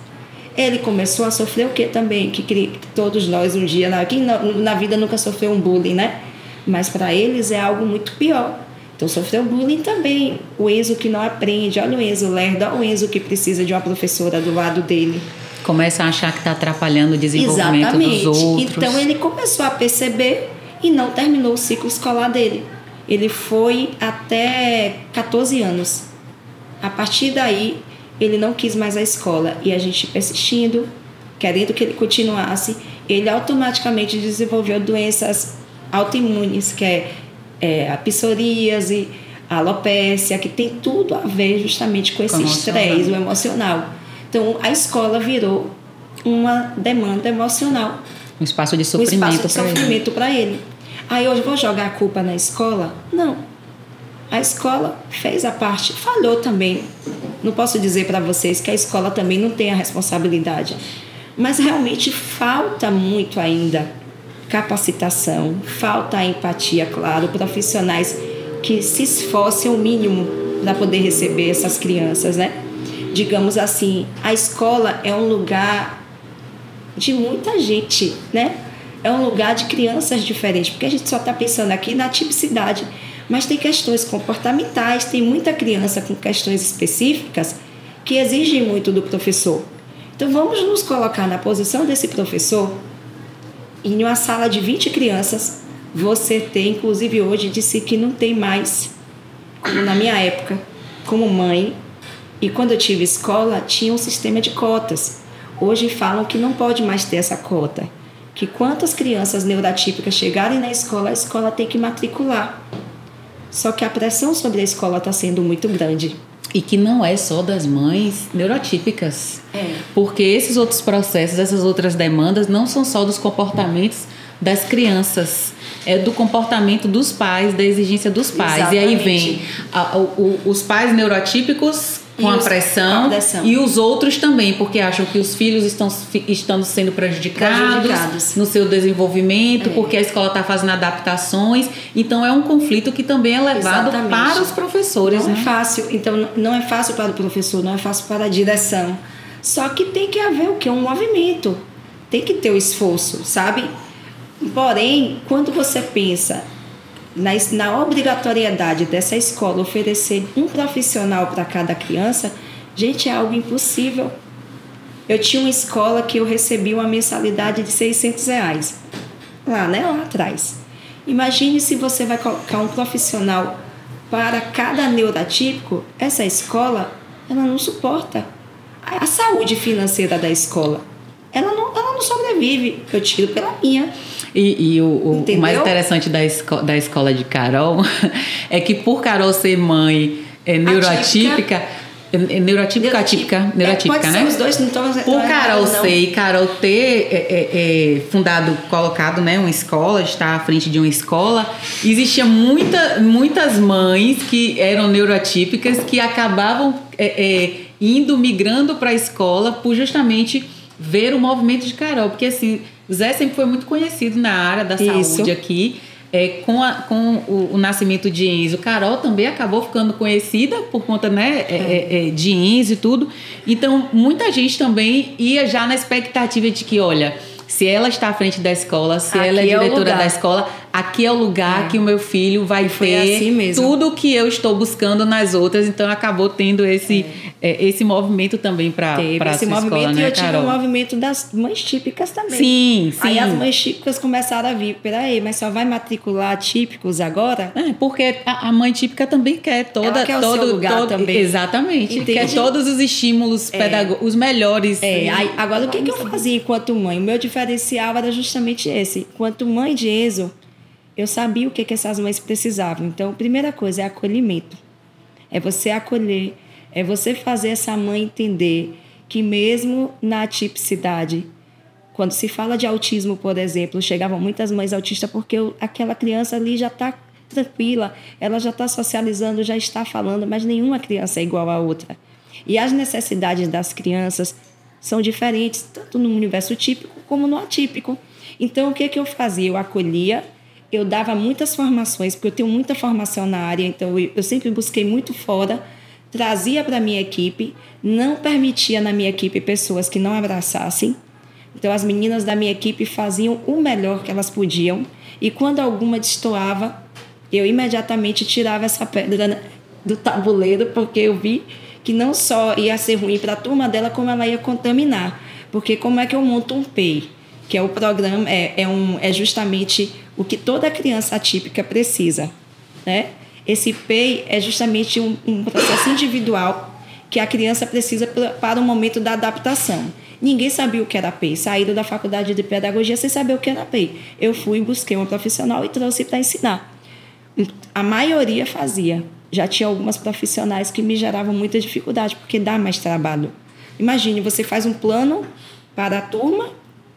Ele começou a sofrer o quê também? Que todos nós um dia, quem na vida nunca sofreu um bullying, né? Mas para eles é algo muito pior. Então sofreu bullying também. O Enzo que não aprende, olha o Enzo lerdo, olha o Enzo que precisa de uma professora do lado dele. Começa a achar que está atrapalhando o desenvolvimento dos outros. Então ele começou a perceber e não terminou o ciclo escolar dele. Ele foi até 14 anos. A partir daí, ele não quis mais a escola. E a gente persistindo, querendo que ele continuasse, ele automaticamente desenvolveu doenças autoimunes, que é a psoríase, a alopécia, que tem tudo a ver justamente com esse estresse, o emocional. Então, a escola virou uma demanda emocional. Um espaço de sofrimento para ele. Aí eu vou jogar a culpa na escola? Não. A escola fez a parte, falhou também. Não posso dizer para vocês que a escola também não tem a responsabilidade. Mas realmente falta muito ainda capacitação, falta a empatia, claro, profissionais que se esforcem o mínimo para poder receber essas crianças, né? Digamos assim, a escola é um lugar de muita gente, né? É um lugar de crianças diferentes, porque a gente só está pensando aqui na tipicidade, mas tem questões comportamentais, tem muita criança com questões específicas que exigem muito do professor. Então vamos nos colocar na posição desse professor. Em uma sala de 20 crianças, você tem, inclusive hoje, disse que não tem mais, como na minha época, como mãe, e quando eu tive escola, tinha um sistema de cotas. Hoje falam que não pode mais ter essa cota, que quantas crianças neurotípicas chegarem na escola, a escola tem que matricular. Só que a pressão sobre a escola está sendo muito grande. E que não é só das mães neurotípicas. Porque esses outros processos, essas outras demandas, não são só dos comportamentos das crianças. É do comportamento dos pais, da exigência dos pais. Exatamente. E aí vem os pais neurotípicos com a pressão e os outros também, porque acham que os filhos estão sendo prejudicados no seu desenvolvimento, porque a escola está fazendo adaptações. Então é um conflito que também é levado para os professores. Não é fácil. Então não é fácil para o professor, não é fácil para a direção. Só que tem que haver o quê? Um movimento. Tem que ter o esforço, sabe? Porém, quando você pensa na obrigatoriedade dessa escola oferecer um profissional para cada criança, gente, é algo impossível. Eu tinha uma escola que eu recebi uma mensalidade de R$600 lá atrás. Imagine se você vai colocar um profissional para cada neurotípico, essa escola, ela não suporta. A saúde financeira da escola, ela não sobrevive. Eu tiro pela minha. E o mais interessante da escola de Carol é que, por Carol ser mãe neuroatípica, Neurotípica, atípica? Neurotípica, pode né? ser os dois, não estão. Por Carol sei, Carol ter fundado, colocado, né, uma escola, estar à frente de uma escola, existia muitas mães que eram neurotípicas que acabavam migrando para a escola por justamente ver o movimento de Carol, porque assim, o Zé sempre foi muito conhecido na área da saúde aqui. Com o nascimento de Enzo, Carol também acabou ficando conhecida por conta, né, de Enzo e tudo. Então, muita gente também ia já na expectativa de que, olha, se ela está à frente da escola, se ela é diretora da escola, aqui é o lugar que o meu filho vai ter assim tudo que eu estou buscando nas outras. Então, acabou tendo esse movimento também para a sua escola, né, e eu Carol? tive o movimento das mães típicas também. Sim. Aí as mães típicas começaram a vir, peraí, mas só vai matricular típicos agora? Porque a mãe típica também quer ela quer o seu lugar também. Exatamente. Entende? Quer todos os estímulos pedagógicos, os melhores. Aí, agora, o que eu fazia enquanto mãe? O meu diferencial era justamente esse. Enquanto mãe de Enzo, eu sabia o que essas mães precisavam. Então, a primeira coisa é acolhimento. É você acolher, é você fazer essa mãe entender que mesmo na atipicidade, quando se fala de autismo, por exemplo, chegavam muitas mães autistas porque aquela criança ali já está tranquila, ela já está socializando, já está falando, mas nenhuma criança é igual à outra. E as necessidades das crianças são diferentes, tanto no universo típico como no atípico. Então, o que eu fazia? Eu acolhia, eu dava muitas formações, porque eu tenho muita formação na área, então eu sempre busquei muito fora, trazia para a minha equipe, não permitia na minha equipe pessoas que não abraçassem. Então, as meninas da minha equipe faziam o melhor que elas podiam, e quando alguma destoava, eu imediatamente tirava essa pedra do tabuleiro, porque eu vi que não só ia ser ruim para a turma dela, como ela ia contaminar. Porque como é que eu monto um PEI? Que é o programa, é justamente o que toda criança atípica precisa, né? Esse PEI é justamente um processo individual que a criança precisa para o momento da adaptação. Ninguém sabia o que era PEI. Saíram da faculdade de pedagogia sem saber o que era PEI. Eu fui, busquei uma profissional e trouxe para ensinar. A maioria fazia. Já tinha algumas profissionais que me geravam muita dificuldade, porque dá mais trabalho. Imagine, você faz um plano para a turma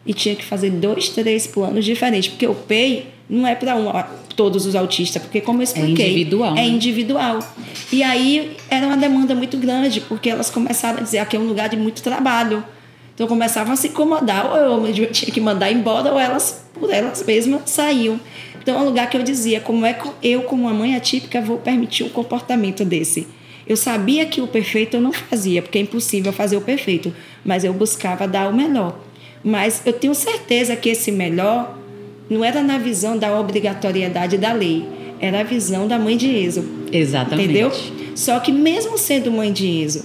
e tinha que fazer 2, 3 planos diferentes, porque o PEI não é para todos os autistas, porque como eu expliquei, é individual. E aí era uma demanda muito grande, porque elas começaram a dizer que é um lugar de muito trabalho. Então começavam a se incomodar, ou eu tinha que mandar embora, ou elas, por elas mesmas, saíam. Então é um lugar que eu dizia, como é que eu, como uma mãe atípica, vou permitir um comportamento desse? Eu sabia que o perfeito eu não fazia, porque é impossível fazer o perfeito, mas eu buscava dar o melhor. Mas eu tenho certeza que esse melhor não era na visão da obrigatoriedade da lei, era a visão da mãe de Enzo. Exatamente. Entendeu? Só que mesmo sendo mãe de Enzo,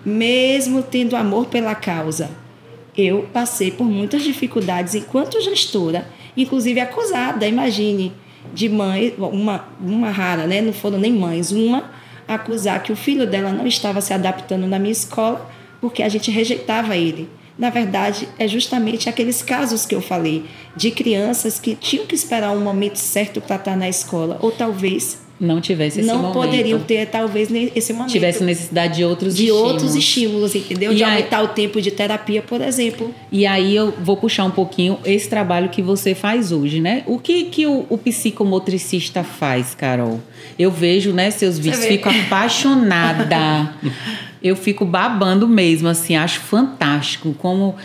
mesmo tendo amor pela causa, eu passei por muitas dificuldades enquanto gestora, inclusive acusada, imagine, de mãe, uma rara, né? Não foram nem mães, uma acusar que o filho dela não estava se adaptando na minha escola porque a gente rejeitava ele. Na verdade, é justamente aqueles casos que eu falei, de crianças que tinham que esperar um momento certo para estar na escola, ou talvez não tivesse esse momento. Não poderiam ter, talvez, esse momento. Tivesse necessidade de outros estímulos, entendeu? De aumentar o tempo de terapia, por exemplo. E aí eu vou puxar um pouquinho esse trabalho que você faz hoje, né? O que o psicomotricista faz, Carol? Eu vejo, né, seus vídeos, fico apaixonada. Eu fico babando mesmo, assim, acho fantástico como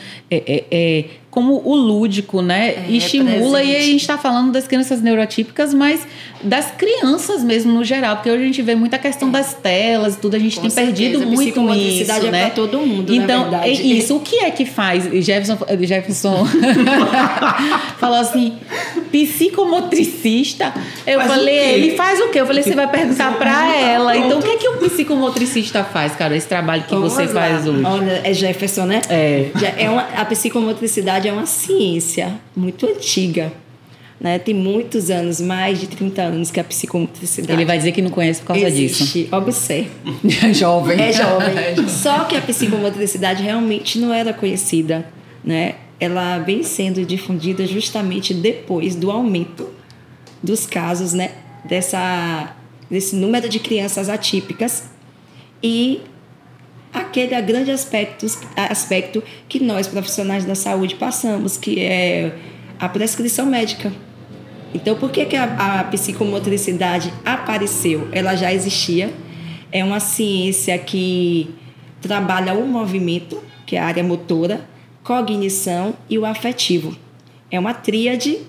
como o lúdico, né, estimula. E aí a gente está falando das crianças neurotípicas, mas das crianças mesmo no geral, porque hoje a gente vê muita questão das telas e tudo, a gente tem perdido muito isso, né? É para todo mundo, então, na verdade. Isso, o que é que faz? Jefferson falou assim, psicomotricista. Eu falei, ele faz o quê? Eu falei, você vai perguntar para ela. Então, o que é que o psicomotricista faz, cara? Esse trabalho que você faz hoje. Olha, é Jefferson, né? A psicomotricidade é uma ciência muito antiga, né? Tem muitos anos, mais de 30 anos que a psicomotricidade... Ele vai dizer que não conhece por causa disso. Observe. Jovem. É jovem. Só que a psicomotricidade realmente não era conhecida, né? Ela vem sendo difundida justamente depois do aumento dos casos, né? Desse número de crianças atípicas. E aquele grande aspecto que nós, profissionais da saúde, passamos, que é a prescrição médica. Então, por que a psicomotricidade apareceu? Ela já existia. É uma ciência que trabalha o movimento, que é a área motora, cognição e o afetivo. É uma tríade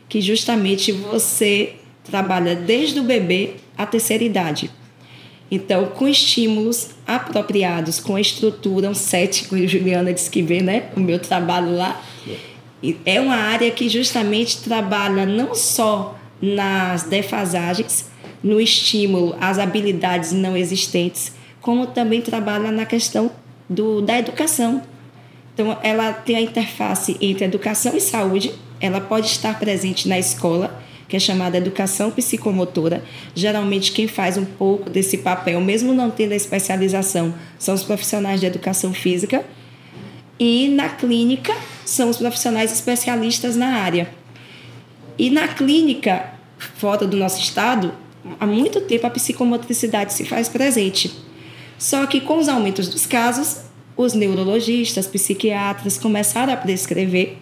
que justamente você trabalha desde o bebê à terceira idade. Então, com estímulos apropriados, com a estrutura, um set, como a Juliana disse que vê, né? O meu trabalho lá. É uma área que justamente trabalha não só nas defasagens, no estímulo às habilidades não existentes, como também trabalha na questão da educação. Então, ela tem a interface entre educação e saúde, ela pode estar presente na escola, que é chamada educação psicomotora. Geralmente, quem faz um pouco desse papel, mesmo não tendo a especialização, são os profissionais de educação física. E na clínica, são os profissionais especialistas na área. E na clínica, fora do nosso estado, há muito tempo a psicomotricidade se faz presente. Só que com os aumentos dos casos, os neurologistas, psiquiatras começaram a prescrever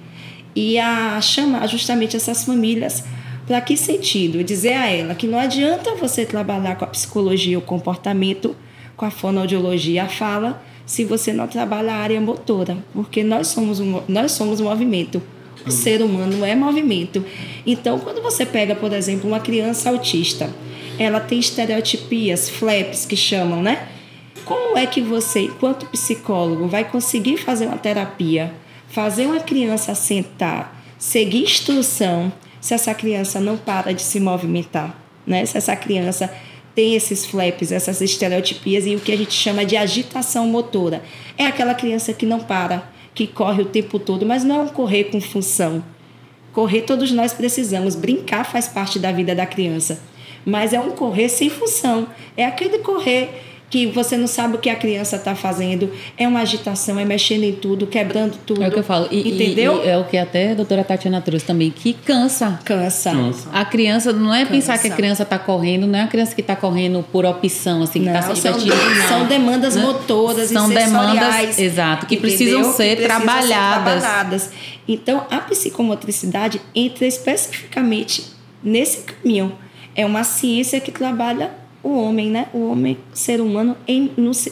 e a chamar justamente essas famílias. Para que sentido? Dizer a ela que não adianta você trabalhar com a psicologia, o comportamento, com a fonoaudiologia, a fala, se você não trabalha a área motora, porque nós somos movimento. O ser humano é movimento. Então, quando você pega, por exemplo, uma criança autista, ela tem estereotipias, flaps, que chamam, né? Como é que você, enquanto psicólogo, vai conseguir fazer uma terapia, fazer uma criança sentar, seguir instrução, se essa criança não para de se movimentar, né? Se essa criança tem esses flaps, essas estereotipias e o que a gente chama de agitação motora. É aquela criança que não para, que corre o tempo todo, mas não é um correr com função. Correr todos nós precisamos, brincar faz parte da vida da criança, mas é um correr sem função. É aquele correr que você não sabe o que a criança está fazendo, é uma agitação, é mexendo em tudo, quebrando tudo. É o que eu falo. Entendeu? E é o que até a doutora Tatiana trouxe também, que cansa. A criança, não é pensar que a criança está correndo, não é a criança que está correndo por opção, assim, que está se divertindo. São demandas motoras são e demandas, exato, que precisam ser trabalhadas. Então, a psicomotricidade entra especificamente nesse caminho. É uma ciência que trabalha o homem, né? O homem, o ser humano,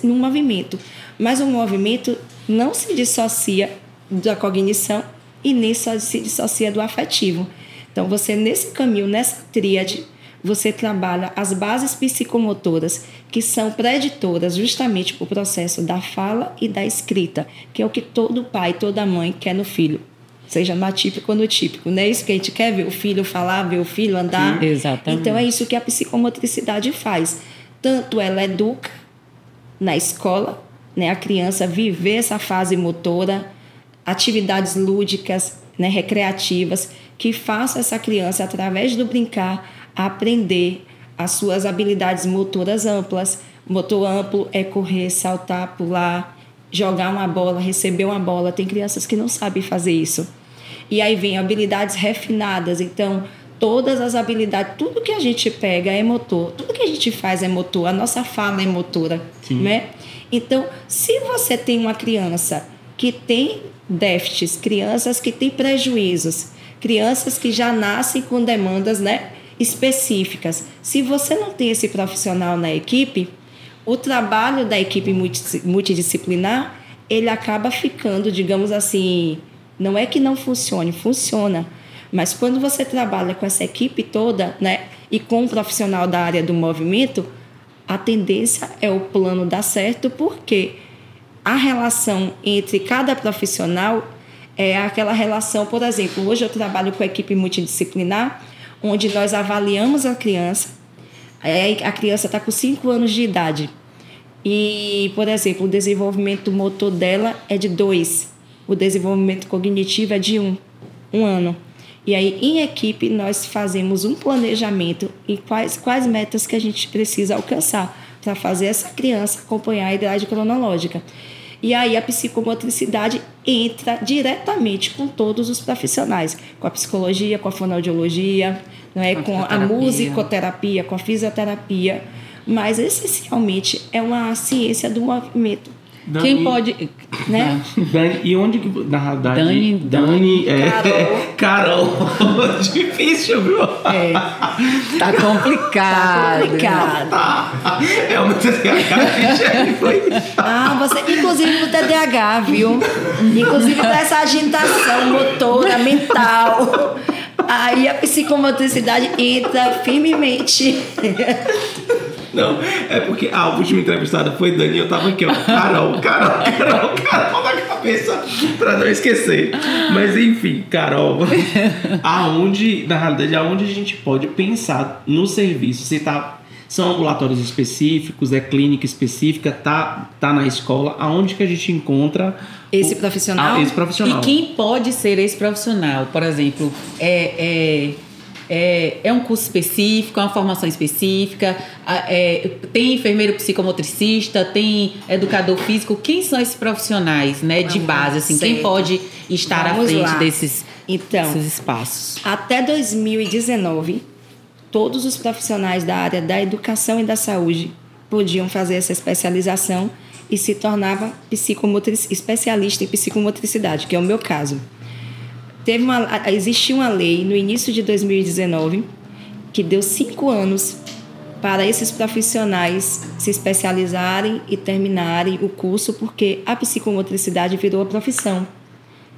no movimento. Mas o movimento não se dissocia da cognição e nem só se dissocia do afetivo. Então, você, nesse caminho, nessa tríade, você trabalha as bases psicomotoras, que são preditoras justamente para o processo da fala e da escrita, que é o que todo pai, toda mãe quer no filho. Seja no atípico ou no típico. Não é isso que a gente quer? Ver o filho falar, ver o filho andar. Sim, exatamente. Então, é isso que a psicomotricidade faz. Tanto ela educa na escola, né, a criança viver essa fase motora, atividades lúdicas, né, recreativas, que façam essa criança, através do brincar, aprender as suas habilidades motoras amplas. Motor amplo é correr, saltar, pular, jogar uma bola, receber uma bola. Tem crianças que não sabem fazer isso. E aí vem habilidades refinadas. Então, todas as habilidades, tudo que a gente pega é motor. Tudo que a gente faz é motor. A nossa fala é motora. Né? Então, se você tem uma criança que tem déficits, crianças que têm prejuízos, crianças que já nascem com demandas, né, específicas. Se você não tem esse profissional na equipe, o trabalho da equipe multidisciplinar, ele acaba ficando, digamos assim, não é que não funcione, funciona. Mas quando você trabalha com essa equipe toda, né, e com um profissional da área do movimento, a tendência é o plano dar certo, porque a relação entre cada profissional é aquela relação, por exemplo, hoje eu trabalho com a equipe multidisciplinar, onde nós avaliamos a criança está com 5 anos de idade. E, por exemplo, o desenvolvimento motor dela é de 2. O desenvolvimento cognitivo é de 1 ano. E aí, em equipe, nós fazemos um planejamento e quais metas que a gente precisa alcançar para fazer essa criança acompanhar a idade cronológica. E aí a psicomotricidade entra diretamente com todos os profissionais, com a psicologia, com a fonoaudiologia, com a musicoterapia, com a fisioterapia, mas essencialmente é uma ciência do movimento. Dani, quem pode... né? Dani, e onde que... Na realidade... Dani Carol. Difícil, viu? Tá complicado. É uma TDAH, foi. Você, inclusive no TDAH, viu? Inclusive com essa agitação motora, mental. Aí a psicomotricidade entra firmemente. Não, é porque a última entrevistada foi Dani, eu tava aqui, ó, Carol na cabeça, pra não esquecer. Mas enfim, Carol, na realidade, aonde a gente pode pensar no serviço? Se são ambulatórios específicos, é clínica específica, tá na escola, aonde que a gente encontra esse profissional? Esse profissional. E quem pode ser esse profissional? Por exemplo, é um curso específico, é uma formação específica, tem enfermeiro psicomotricista, tem educador físico. Quem são esses profissionais, né, de base? Assim, quem pode estar à frente desses espaços? Até 2019, todos os profissionais da área da educação e da saúde podiam fazer essa especialização e se tornava especialista em psicomotricidade, que é o meu caso. Existia uma lei no início de 2019 que deu 5 anos para esses profissionais se especializarem e terminarem o curso, porque a psicomotricidade virou a profissão.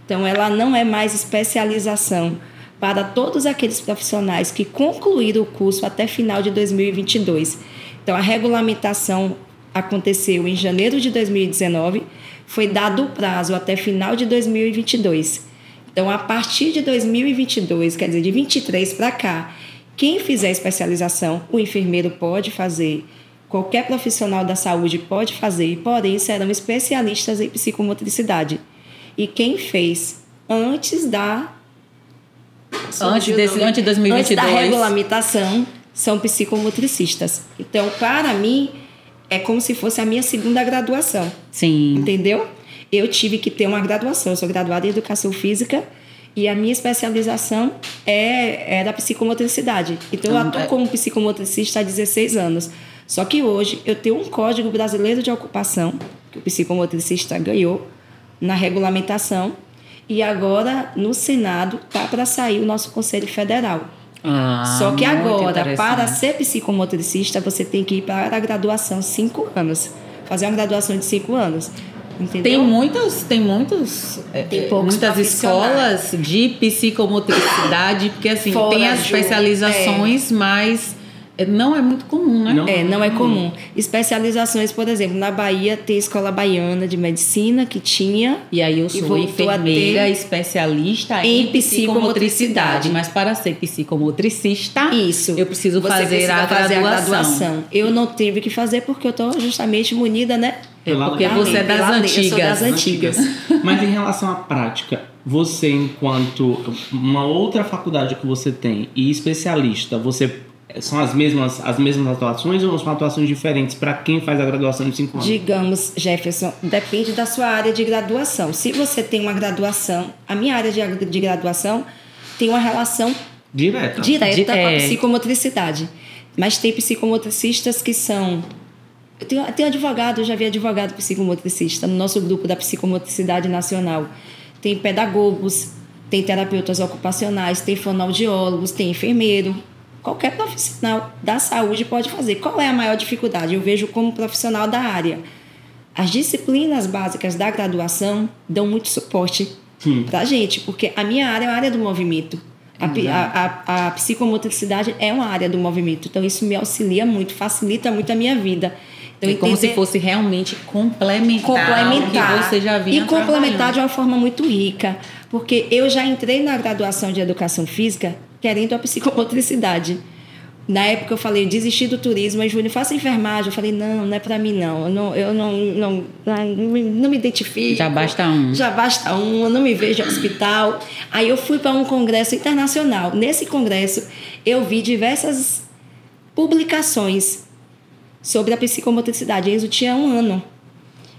Então, ela não é mais especialização para todos aqueles profissionais que concluíram o curso até final de 2022. Então, a regulamentação aconteceu em janeiro de 2019, foi dado o prazo até final de 2022. Então, a partir de 2022, quer dizer, de 23 para cá, quem fizer especialização, o enfermeiro pode fazer, qualquer profissional da saúde pode fazer, porém serão especialistas em psicomotricidade. E quem fez antes de 2022, antes da regulamentação, são psicomotricistas. Então, para mim, é como se fosse a minha segunda graduação. Sim. Entendeu? Eu tive que ter uma graduação. Eu sou graduada em Educação Física e a minha especialização é da psicomotricidade. Então, eu atuo como psicomotricista há 16 anos. Só que hoje eu tenho um Código Brasileiro de Ocupação, que o psicomotricista ganhou na regulamentação, e agora, no Senado, está para sair o nosso Conselho Federal. Só que agora, para ser psicomotricista, você tem que ir para a graduação 5 anos. Fazer uma graduação de 5 anos. Entendeu? Tem muitas escolas de psicomotricidade, porque assim, tem as especializações, mas não é muito comum, né? Não é comum. Especializações, por exemplo, na Bahia tem a Escola Baiana de Medicina, que tinha. E aí eu sou enfermeira especialista em psicomotricidade. Mas para ser psicomotricista, eu preciso fazer a graduação. Eu não tive que fazer porque eu estou justamente munida, né? Porque você é das antigas. Eu sou das antigas. Mas em relação à prática, você, enquanto uma outra faculdade que você tem e especialista, são as mesmas atuações ou são atuações diferentes para quem faz a graduação de 5 anos? Digamos, Jefferson, depende da sua área de graduação. Se você tem uma graduação, a minha área de graduação tem uma relação direta com a psicomotricidade. Mas tem psicomotricistas que são... Eu tenho advogado, eu já vi advogado psicomotricista no nosso grupo da Psicomotricidade Nacional. Tem pedagogos, tem terapeutas ocupacionais, tem fonoaudiólogos, tem enfermeiro. Qualquer profissional da saúde pode fazer. Qual é a maior dificuldade? Eu vejo como profissional da área. As disciplinas básicas da graduação dão muito suporte para a gente, porque a minha área é a área do movimento. A psicomotricidade é uma área do movimento. Então, isso me auxilia muito, facilita muito a minha vida. Então, como se fosse realmente complementar o que você já vinha trabalhando. E complementar de uma forma muito rica. Porque eu já entrei na graduação de Educação Física querendo a psicomotricidade. Na época eu falei, desisti do turismo, aí Júnior, faça enfermagem. Eu falei, não é para mim não. Eu não me identifico. Já basta um. Eu não me vejo no hospital. Aí eu fui para um congresso internacional. Nesse congresso eu vi diversas publicações sobre a psicomotricidade. Enzo tinha 1 ano.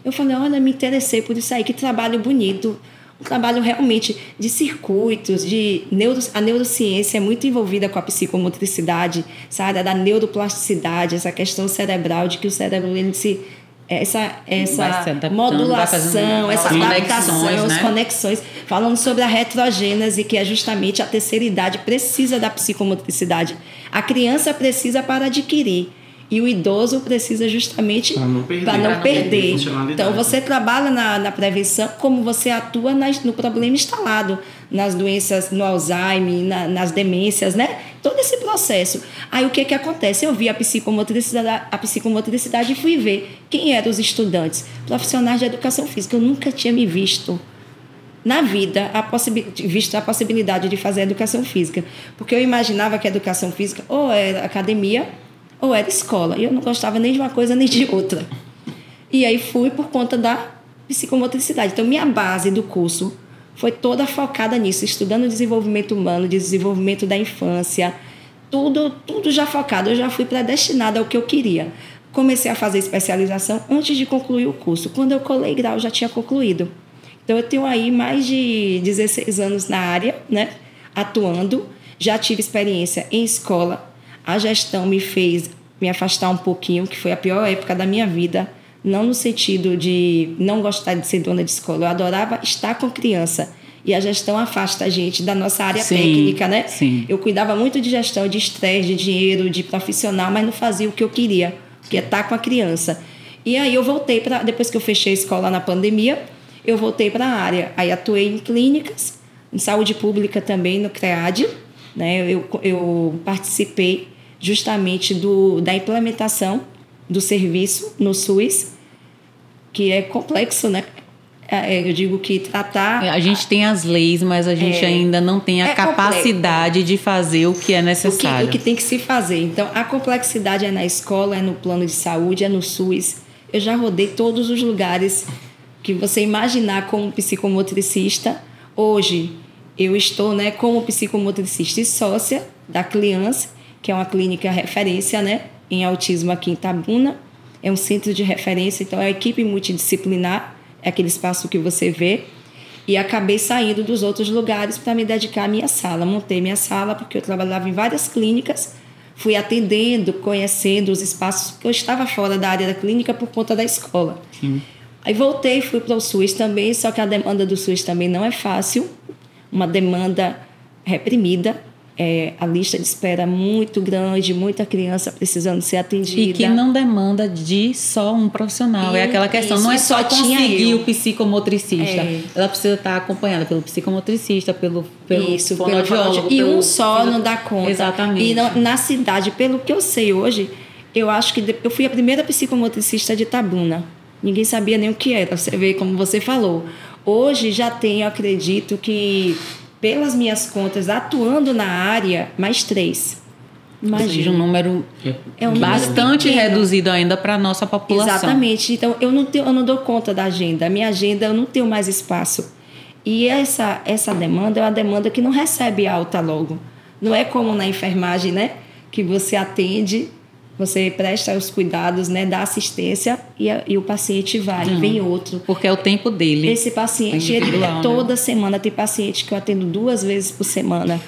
Eu falei, olha, me interessei por isso aí, que trabalho bonito. Um trabalho realmente de circuitos, a neurociência é muito envolvida com a psicomotricidade, essa área da neuroplasticidade, essa questão cerebral de que o cérebro ele se essa adaptando, modulação, essas adaptações, né? conexões, falando sobre a retrogênese, que é justamente a terceira idade precisa da psicomotricidade. A criança precisa para adquirir e o idoso precisa justamente para não perder. Então, você trabalha na prevenção como você atua no problema instalado, nas doenças, no Alzheimer, nas demências, né? Todo esse processo. Aí, o que acontece? Eu vi a psicomotricidade e fui ver quem eram os estudantes, profissionais de educação física. Eu nunca tinha me visto na vida visto a possibilidade de fazer educação física, porque eu imaginava que a educação física ou era academia ou era escola, e eu não gostava nem de uma coisa nem de outra. E aí fui por conta da psicomotricidade. Então, minha base do curso foi toda focada nisso, estudando desenvolvimento humano, desenvolvimento da infância, tudo já focado. Eu já fui predestinada ao que eu queria. Comecei a fazer especialização antes de concluir o curso. Quando eu colei grau, eu já tinha concluído. Então, eu tenho aí mais de 16 anos na área, né, atuando. Já tive experiência em escola. A gestão me fez me afastar um pouquinho, que foi a pior época da minha vida. Não no sentido de não gostar de ser dona de escola. Eu adorava estar com criança. E a gestão afasta a gente da nossa área técnica, né? Sim. Eu cuidava muito de gestão, de estresse, de dinheiro, de profissional, mas não fazia o que eu queria, que é estar com a criança. E aí eu voltei para... Depois que eu fechei a escola na pandemia, eu voltei para a área. Aí atuei em clínicas, em saúde pública também, no CREAD. Né? Eu participei justamente da implementação do serviço no SUS, que é complexo, né? Eu digo que tratar... A gente tem as leis, mas a gente ainda não tem a capacidade de fazer o que é necessário. O que tem que se fazer. Então, a complexidade é na escola, é no plano de saúde, é no SUS. Eu já rodei todos os lugares que você imaginar como psicomotricista. Hoje, eu estou, né, como psicomotricista e sócia da Cliance, que é uma clínica referência, né, em autismo aqui em Itabuna. É um centro de referência, então é uma equipe multidisciplinar, é aquele espaço que você vê. E acabei saindo dos outros lugares para me dedicar à minha sala. Montei minha sala porque eu trabalhava em várias clínicas, fui atendendo, conhecendo os espaços, porque eu estava fora da área da clínica por conta da escola. Sim. Aí voltei, fui para o SUS também, só que a demanda do SUS também não é fácil, uma demanda reprimida. A lista de espera muito grande, muita criança precisando ser atendida. E que não demanda de só um profissional. É aquela questão, isso, não é só conseguir o psicomotricista. Ela precisa estar acompanhada pelo psicomotricista, pelo fonoaudiólogo. E um só não dá conta. Exatamente. E na cidade, pelo que eu sei hoje, eu acho que eu fui a primeira psicomotricista de Itabuna. Ninguém sabia nem o que era. Você vê como você falou. Hoje já tem, eu acredito que... pelas minhas contas, atuando na área, mais 3. Imagina. Ou seja, um número bastante reduzido ainda para a nossa população. Exatamente. Então, eu não dou conta da agenda. A minha agenda, eu não tenho mais espaço. E essa demanda é uma demanda que não recebe alta logo. Não é como na enfermagem, né? Que você atende, você presta os cuidados, né? Dá assistência e o paciente vai, vem outro. Porque é o tempo dele. Esse paciente, ele toda semana, tem paciente que eu atendo 2 vezes por semana,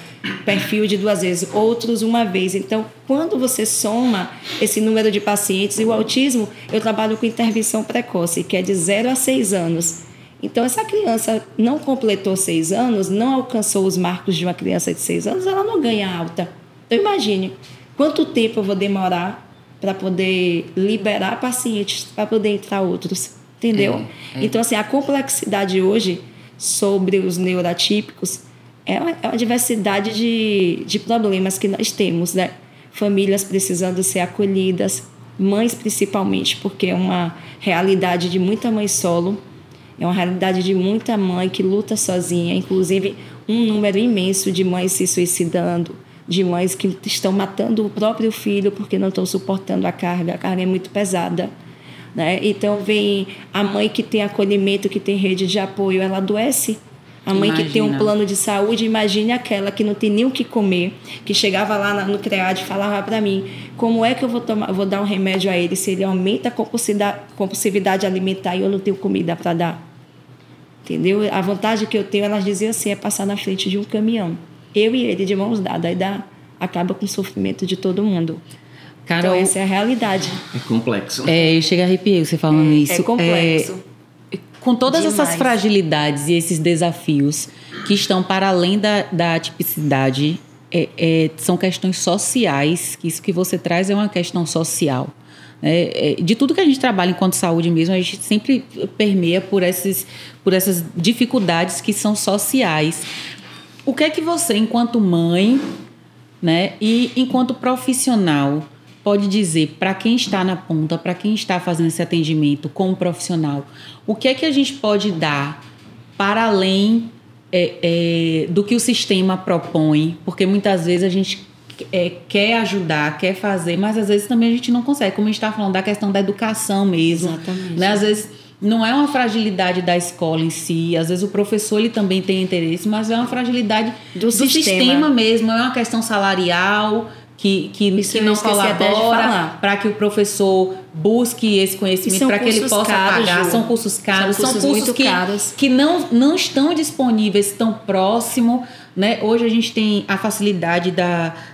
perfil de 2 vezes, outros 1 vez. Então, quando você soma esse número de pacientes, e o autismo, eu trabalho com intervenção precoce, que é de 0 a 6 anos. Então, essa criança não completou 6 anos, não alcançou os marcos de uma criança de 6 anos, ela não ganha alta. Então, imagine quanto tempo eu vou demorar para poder liberar pacientes, para poder entrar outros, entendeu? Então, assim, a complexidade hoje sobre os neuroatípicos é uma diversidade de problemas que nós temos, né? Famílias precisando ser acolhidas, mães principalmente, porque é uma realidade de muita mãe solo, é uma realidade de muita mãe que luta sozinha, inclusive um número imenso de mães se suicidando, de mães que estão matando o próprio filho porque não estão suportando a carga é muito pesada, né? Então vem a mãe que tem acolhimento, que tem rede de apoio, ela adoece. A mãe que tem um plano de saúde, imagine aquela que não tem nem o que comer, que chegava lá no CREAD e falava para mim, como é que eu vou dar um remédio a ele se ele aumenta a compulsividade alimentar e eu não tenho comida para dar? Entendeu? A vantagem que eu tenho, elas diziam assim, é passar na frente de um caminhão. Eu e ele de mãos dadas, aí acaba com o sofrimento de todo mundo. Carol, então essa é a realidade. É complexo. Eu chego a arrepiar você falando isso. É complexo. Com todas essas fragilidades e esses desafios que estão para além da tipicidade, são questões sociais, que isso que você traz é uma questão social. De tudo que a gente trabalha enquanto saúde mesmo, a gente sempre permeia por essas dificuldades que são sociais. O que é que você, enquanto mãe, né, e enquanto profissional, pode dizer para quem está na ponta, para quem está fazendo esse atendimento como profissional, o que é que a gente pode dar para além do que o sistema propõe? Porque muitas vezes a gente quer ajudar, quer fazer, mas às vezes também a gente não consegue, como a gente está falando da questão da educação mesmo. Exatamente. Né? Às vezes não é uma fragilidade da escola em si, às vezes o professor ele também tem interesse, mas é uma fragilidade do sistema mesmo, é uma questão salarial que não colabora para que o professor busque esse conhecimento, para que ele possa pagar. São cursos caros, são cursos que não estão disponíveis tão próximo. Né? Hoje a gente tem a facilidade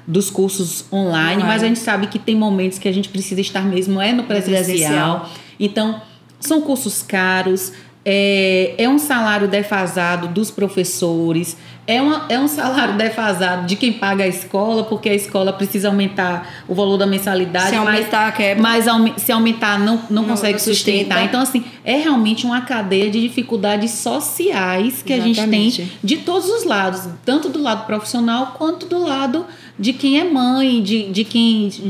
dos cursos online, mas a gente sabe que tem momentos que a gente precisa estar mesmo no presencial. Então, são cursos caros, é um salário defasado dos professores, é um salário defasado de quem paga a escola, porque a escola precisa aumentar o valor da mensalidade. Se aumentar, quebra. Mas se aumentar, não consegue sustentar. Então, assim, é realmente uma cadeia de dificuldades sociais que Exatamente. A gente tem de todos os lados, tanto do lado profissional quanto do lado de quem é mãe,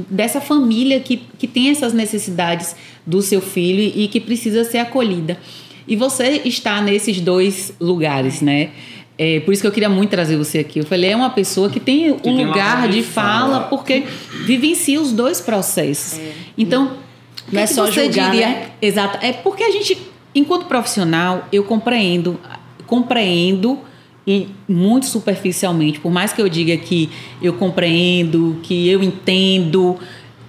dessa família que tem essas necessidades do seu filho e que precisa ser acolhida. E você está nesses dois lugares, né? Por isso que eu queria muito trazer você aqui. Eu falei, é uma pessoa que tem um lugar de fala, porque vivencia os dois processos. Então, não é só julgar, né? Exato. É porque a gente, enquanto profissional, eu compreendo e muito superficialmente, por mais que eu diga que eu compreendo, que eu entendo,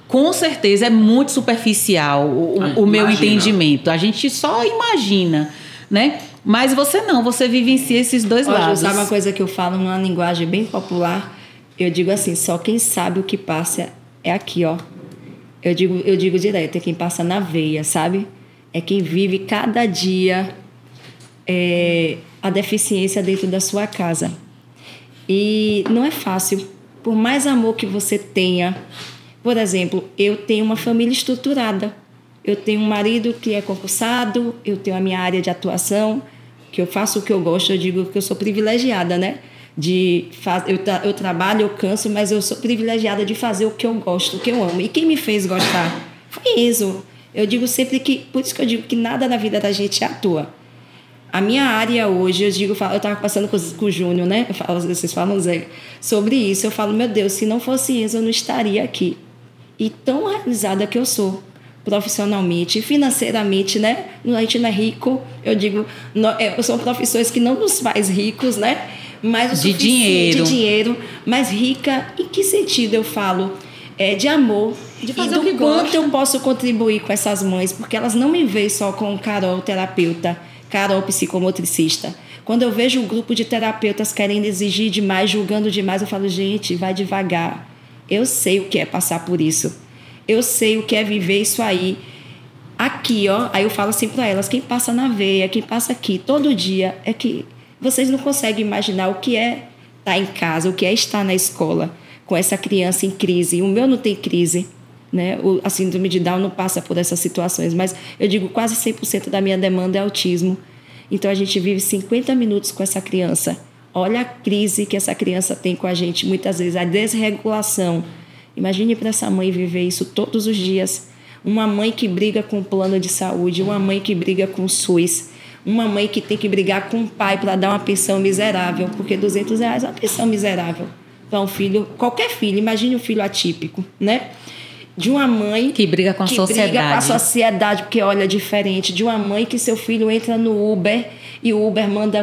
com certeza é muito superficial o meu entendimento. A gente só imagina, né? Mas você vivencia esses dois lados. Sabe uma coisa que eu falo numa linguagem bem popular? Eu digo assim, só quem sabe o que passa é aqui, ó. Eu digo direto, é quem passa na veia, sabe? É quem vive cada dia a deficiência dentro da sua casa. E não é fácil. Por mais amor que você tenha... Por exemplo, eu tenho uma família estruturada. Eu tenho um marido que é concursado, eu tenho a minha área de atuação, que eu faço o que eu gosto. Eu digo que eu sou privilegiada, né? Eu trabalho, eu canso, mas eu sou privilegiada de fazer o que eu gosto, o que eu amo. E quem me fez gostar foi isso. Eu digo sempre que... Por isso que eu digo que nada na vida da gente é à toa. A minha área hoje, eu estava passando com o Júnior, né? Vocês falam, Zé, sobre isso. Eu falo, meu Deus, se não fosse isso, eu não estaria aqui. E tão realizada que eu sou, profissionalmente, financeiramente, né? A gente não é rico. Eu digo, são profissões que não nos faz ricos, né? Mas de dinheiro, mas rica. Em que sentido eu falo? De amor. De fazer o que gosta. Quanto eu posso contribuir com essas mães, porque elas não me veem só com Carol terapeuta, Carol psicomotricista. Quando eu vejo um grupo de terapeutas querendo exigir demais, julgando demais, eu falo, gente, vai devagar. Eu sei o que é passar por isso. Eu sei o que é viver isso aí. Aqui, ó. Aí eu falo assim para elas, quem passa na veia, quem passa aqui todo dia, é que vocês não conseguem imaginar o que é estar em casa, o que é estar na escola com essa criança em crise. O meu não tem crise, né? A síndrome de Down não passa por essas situações, mas eu digo quase 100% da minha demanda é autismo. Então a gente vive 50 minutos com essa criança. Olha a crise que essa criança tem com a gente, muitas vezes, a desregulação. Imagine para essa mãe viver isso todos os dias. Uma mãe que briga com o plano de saúde, uma mãe que briga com o SUS, uma mãe que tem que brigar com o pai para dar uma pensão miserável, porque R$200 é uma pensão miserável para um filho, qualquer filho, imagine um filho atípico, né? De uma mãe que briga com a sociedade. Briga com a sociedade, porque olha diferente. De uma mãe que seu filho entra no Uber e o Uber manda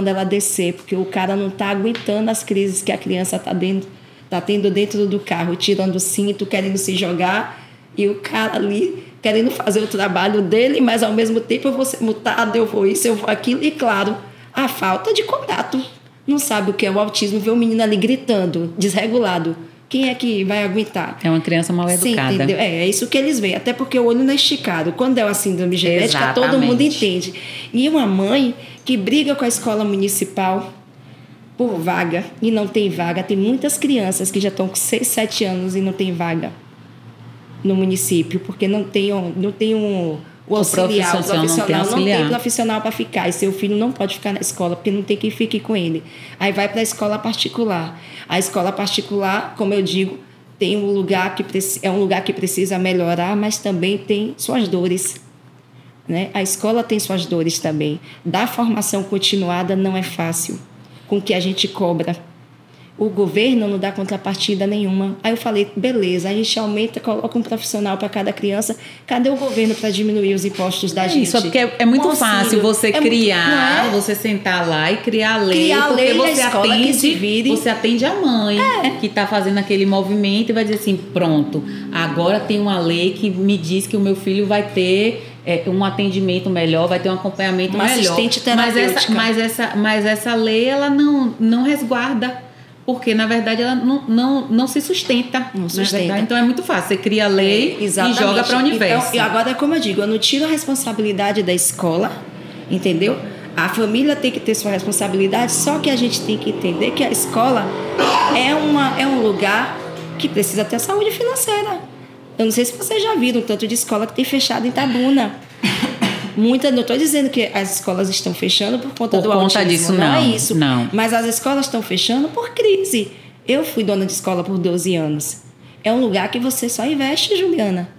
ela descer, porque o cara não está aguentando as crises que a criança está tendo dentro do carro, tirando o cinto, querendo se jogar, e o cara ali querendo fazer o trabalho dele, mas ao mesmo tempo eu vou ser multado, eu vou isso, eu vou aquilo. E claro, a falta de contato. Não sabe o que é o autismo, vê o menino ali gritando, desregulado. Quem é que vai aguentar? É uma criança mal educada. Entendeu? É isso que eles veem. Até porque o olho não é esticado. Quando é uma síndrome genética, todo mundo entende. E uma mãe que briga com a escola municipal por vaga e não tem vaga. Tem muitas crianças que já estão com 6, 7 anos e não tem vaga no município, porque não tem o auxiliar, o profissional não tem profissional para ficar, e seu filho não pode ficar na escola, porque não tem quem fique com ele. Aí vai para a escola particular. A escola particular, como eu digo, tem um lugar que é um lugar que precisa melhorar, mas também tem suas dores, né? A escola tem suas dores também. Dar formação continuada não é fácil, com o que a gente cobra. O governo não dá contrapartida nenhuma. Aí eu falei, beleza, a gente aumenta, coloca um profissional para cada criança. Cadê o governo para diminuir os impostos da gente? Isso, porque é muito fácil você criar, você sentar lá e criar a lei. Criar a lei você atende, você atende a mãe que está fazendo aquele movimento e vai dizer assim, pronto, agora tem uma lei que me diz que o meu filho vai ter um atendimento melhor, vai ter um acompanhamento melhor. Assistente terapêutica. Mas essa lei, ela não resguarda. Porque, na verdade, ela não se sustenta. Não sustenta. Então, é muito fácil. Você cria a lei e joga para o universo. Então, agora, como eu digo, eu não tiro a responsabilidade da escola, entendeu? A família tem que ter sua responsabilidade, só que a gente tem que entender que a escola é um lugar que precisa ter saúde financeira. Eu não sei se vocês já viram o tanto de escola que tem fechado em Itabuna. Não estou dizendo que as escolas estão fechando por conta do autismo. Disso, não é isso. Não. Mas as escolas estão fechando por crise. Eu fui dona de escola por 12 anos. É um lugar que você só investe, Juliana.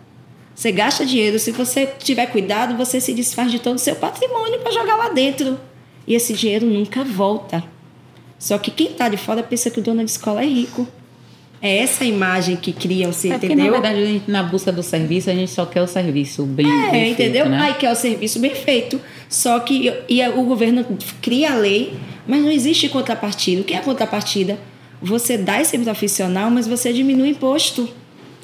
Você gasta dinheiro. Se você tiver cuidado, você se desfaz de todo o seu patrimônio para jogar lá dentro. E esse dinheiro nunca volta. Só que quem está de fora pensa que o dono de escola é rico. É essa imagem que criam, você entendeu? Porque, na verdade, a gente, na busca do serviço, a gente só quer o serviço bem feito, entendeu? Né? Aí quer o serviço bem feito. Só que o governo cria a lei, mas não existe contrapartida. O que é a contrapartida? Você dá esse profissional, mas você diminui o imposto.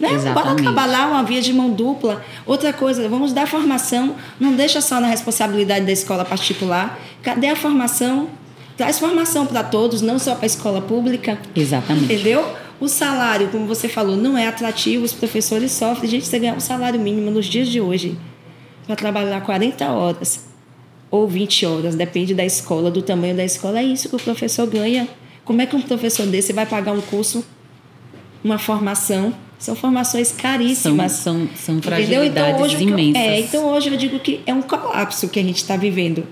Né? Bora acabar lá uma via de mão dupla. Outra coisa, vamos dar formação. Não deixa só na responsabilidade da escola particular. Cadê a formação? Traz formação para todos, não só para a escola pública. Exatamente. Entendeu? O salário, como você falou, não é atrativo, os professores sofrem. Gente, você ganha um salário mínimo nos dias de hoje para trabalhar 40 horas ou 20 horas, depende da escola, do tamanho da escola. É isso que o professor ganha. Como é que um professor desse vai pagar um curso, uma formação? São formações caríssimas. São fragilidades imensas. Então hoje eu digo que é um colapso que a gente está vivendo.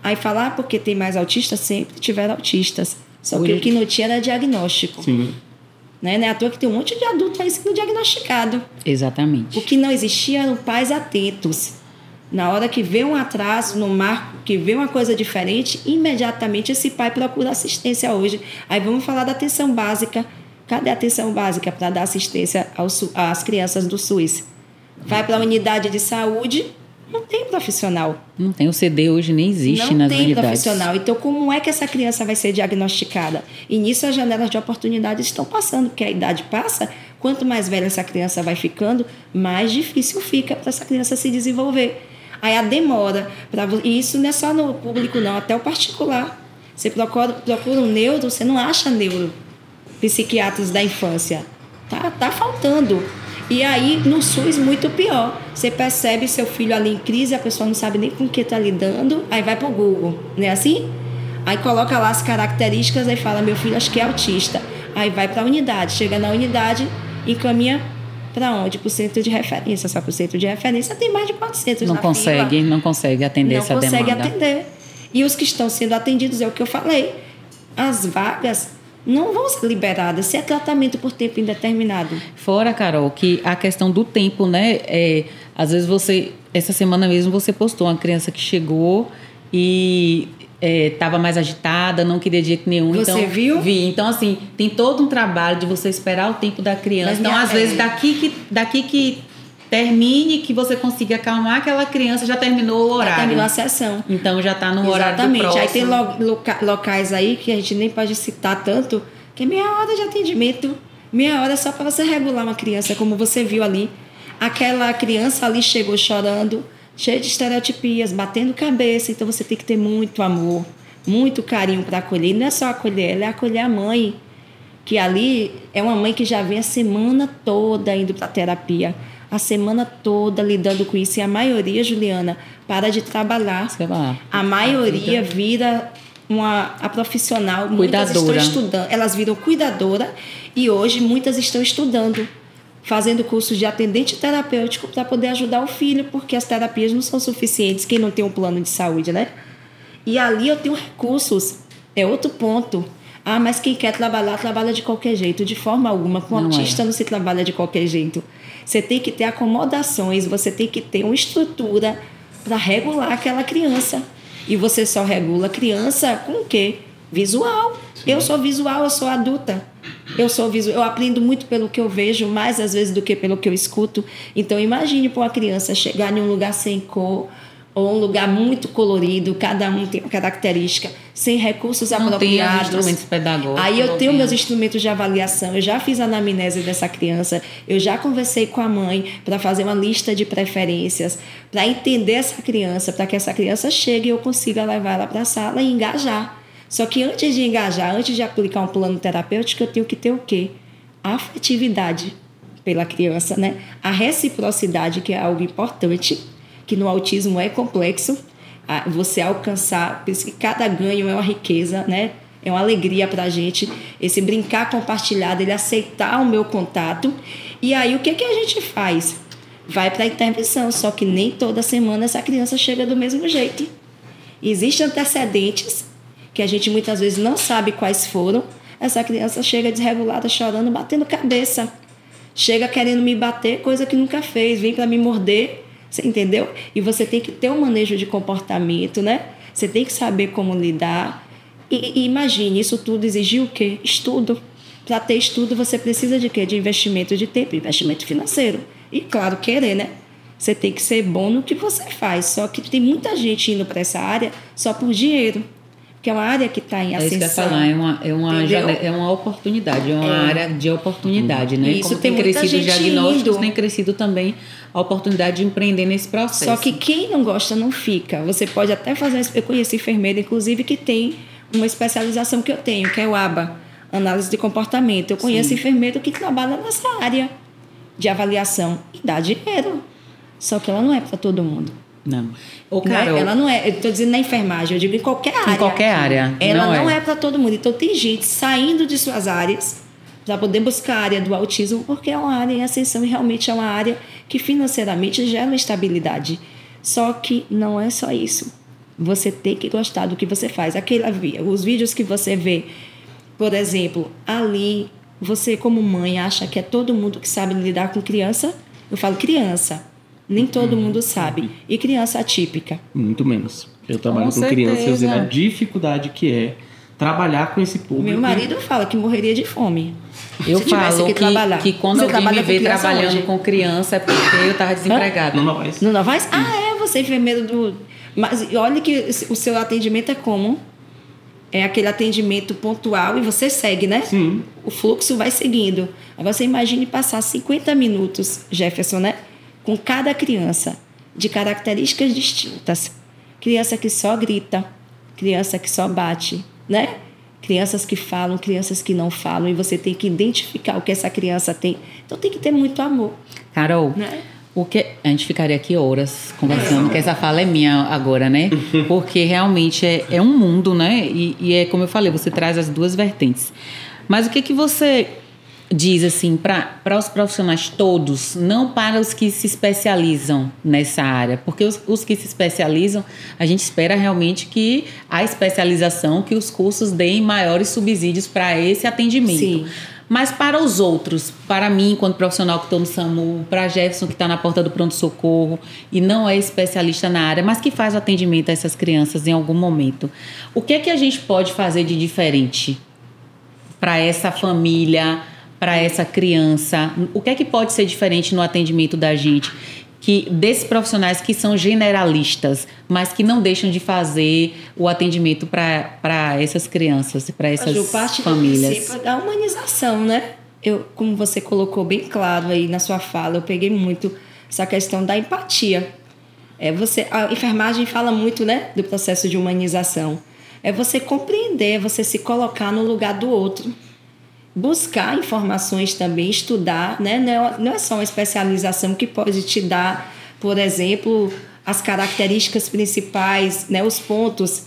Aí falar porque tem mais autistas, sempre tiveram autistas. Só que o que não tinha era diagnóstico. Sim. Não é à toa que tem um monte de adulto aí sendo diagnosticado. Exatamente. O que não existia eram pais atentos. Na hora que vê um atraso no marco, que vê uma coisa diferente, imediatamente esse pai procura assistência hoje. Aí vamos falar da atenção básica. Cadê a atenção básica para dar assistência às crianças do SUS? Vai para a unidade de saúde, não tem profissional. Não tem, o CD hoje nem existe nas unidades. Não tem profissional. Então, como é que essa criança vai ser diagnosticada? E nisso as janelas de oportunidade estão passando, porque a idade passa, quanto mais velha essa criança vai ficando, mais difícil fica para essa criança se desenvolver. Aí a demora, e isso não é só no público não, até o particular. Você procura um neuro, você não acha neuro, psiquiatras da infância. Tá faltando. E aí, no SUS, muito pior. Você percebe seu filho ali em crise, a pessoa não sabe nem com o que está lidando, aí vai para o Google, não é assim? Aí coloca lá as características, aí fala, meu filho acho que é autista. Aí vai para a unidade, chega na unidade, encaminha para onde? Para o centro de referência. Só que o centro de referência tem mais de 400 não na consegue, fila. Não consegue atender essa demanda. Não consegue atender. E os que estão sendo atendidos, é o que eu falei, as vagas não vão ser liberadas se é tratamento por tempo indeterminado. Fora, Carol, que a questão do tempo, né? Às vezes essa semana mesmo você postou uma criança que chegou e estava mais agitada, não queria de jeito nenhum. Você viu? Vi. Então, assim, tem todo um trabalho de você esperar o tempo da criança. Mas, então, às vezes, daqui que termine, que você consiga acalmar aquela criança, já terminou o horário. Já terminou a sessão. Então já está no horário do próximo. Aí tem locais aí que a gente nem pode citar tanto, que é meia hora de atendimento. Meia hora é só para você regular uma criança, como você viu ali. Aquela criança ali chegou chorando, cheia de estereotipias, batendo cabeça. Então você tem que ter muito amor, muito carinho para acolher. E não é só acolher ela, é acolher a mãe, que ali é uma mãe que já vem a semana toda indo para terapia, a semana toda lidando com isso, e a maioria, Juliana, para de trabalhar. A maioria vira a profissional, muitas estão estudando, elas viram cuidadora, e hoje muitas estão estudando, fazendo curso de atendente terapêutico para poder ajudar o filho, porque as terapias não são suficientes, quem não tem um plano de saúde, né? E ali eu tenho recursos, é outro ponto. Mas quem quer trabalhar, trabalha de qualquer jeito, de forma alguma. Com autista não se trabalha de qualquer jeito. Você tem que ter acomodações, você tem que ter uma estrutura para regular aquela criança. E você só regula a criança com o quê? Visual. Sim. Eu sou visual, eu sou adulta. Eu aprendo muito pelo que eu vejo, mais às vezes do que pelo que eu escuto. Então, imagine para uma criança chegar em um lugar sem cor, ou um lugar muito colorido, cada um tem uma característica, sem recursos apropriados. Tem os instrumentos pedagógicos. Aí eu tenho meus instrumentos de avaliação, eu já fiz a anamnese dessa criança, eu já conversei com a mãe para fazer uma lista de preferências, para entender essa criança, para que essa criança chegue e eu consiga levar ela para a sala e engajar. Só que antes de engajar, antes de aplicar um plano terapêutico, eu tenho que ter o quê? A afetividade pela criança, né? A reciprocidade, que é algo importante, que no autismo é complexo, você alcançar, por isso que cada ganho é uma riqueza, né? É uma alegria para a gente, esse brincar compartilhado, ele aceitar o meu contato. E aí, o que a gente faz? Vai para a intervenção, só que nem toda semana essa criança chega do mesmo jeito. Existem antecedentes que a gente muitas vezes não sabe quais foram. Essa criança chega desregulada, chorando, batendo cabeça. Chega querendo me bater, coisa que nunca fez, vem para me morder. Você entendeu? E você tem que ter um manejo de comportamento, né? Você tem que saber como lidar. E imagine, isso tudo exigiu o quê? Estudo. Para ter estudo, você precisa de quê? De investimento de tempo, investimento financeiro. E, claro, querer, né? Você tem que ser bom no que você faz. Só que tem muita gente indo para essa área só por dinheiro. Porque é uma área que está em ascensão. É isso que eu ia falar, é uma oportunidade, é uma área de oportunidade, né? Isso, como tem crescido os diagnósticos, tem crescido também a oportunidade de empreender nesse processo. Só que quem não gosta não fica. Você pode até fazer... Eu conheci enfermeira, inclusive, que tem uma especialização que eu tenho, que é o ABA, Análise de Comportamento. Eu conheço enfermeiro que trabalha nessa área de avaliação e dá dinheiro. Só que ela não é para todo mundo. Não. Carol, ela não é, eu estou dizendo na enfermagem, eu digo em qualquer área. Em qualquer área. Ela não é para todo mundo. Então tem gente saindo de suas áreas para poder buscar a área do autismo, porque é uma área em ascensão e realmente é uma área que financeiramente gera uma estabilidade. Só que não é só isso. Você tem que gostar do que você faz. Os vídeos que você vê, por exemplo, ali, você como mãe acha que é todo mundo que sabe lidar com criança? Eu falo criança. Nem todo mundo sabe. E criança atípica? Muito menos. Eu trabalho com criança e eu sei a dificuldade que é trabalhar com esse público. Meu marido fala que morreria de fome. Eu falo que quando alguém me vê trabalhando com criança é porque eu estava desempregada. No Novaes. No Novaes? Você é enfermeiro do... Mas olha que o seu atendimento é como? É aquele atendimento pontual e você segue, né? Sim. O fluxo vai seguindo. Agora você imagine passar 50 minutos, Jefferson, né? Com cada criança, de características distintas. Criança que só grita, criança que só bate, né? Crianças que falam, crianças que não falam, e você tem que identificar o que essa criança tem. Então tem que ter muito amor. Carol, né? A gente ficaria aqui horas conversando, que essa fala é minha agora, né? Porque realmente é um mundo, né? E é como eu falei, você traz as duas vertentes. Mas o que você diz assim para os profissionais todos, não para os que se especializam nessa área, porque os que se especializam, a gente espera realmente que a especialização, que os cursos deem maiores subsídios para esse atendimento. Sim. Mas para os outros, para mim, enquanto profissional que estou no SAMU, para Jefferson que está na porta do pronto-socorro e não é especialista na área, mas que faz o atendimento a essas crianças em algum momento, o que é que a gente pode fazer de diferente para essa família, para essa criança? O que é que pode ser diferente no atendimento da gente, desses profissionais que são generalistas, mas que não deixam de fazer o atendimento para essas crianças, para essas famílias? Do princípio da humanização, né? Como você colocou bem claro aí na sua fala, eu peguei muito essa questão da empatia. A enfermagem fala muito, né, do processo de humanização. É você compreender, você se colocar no lugar do outro. buscar informações também, estudar, né? Não é só uma especialização que pode te dar, por exemplo, as características principais, né? Os pontos,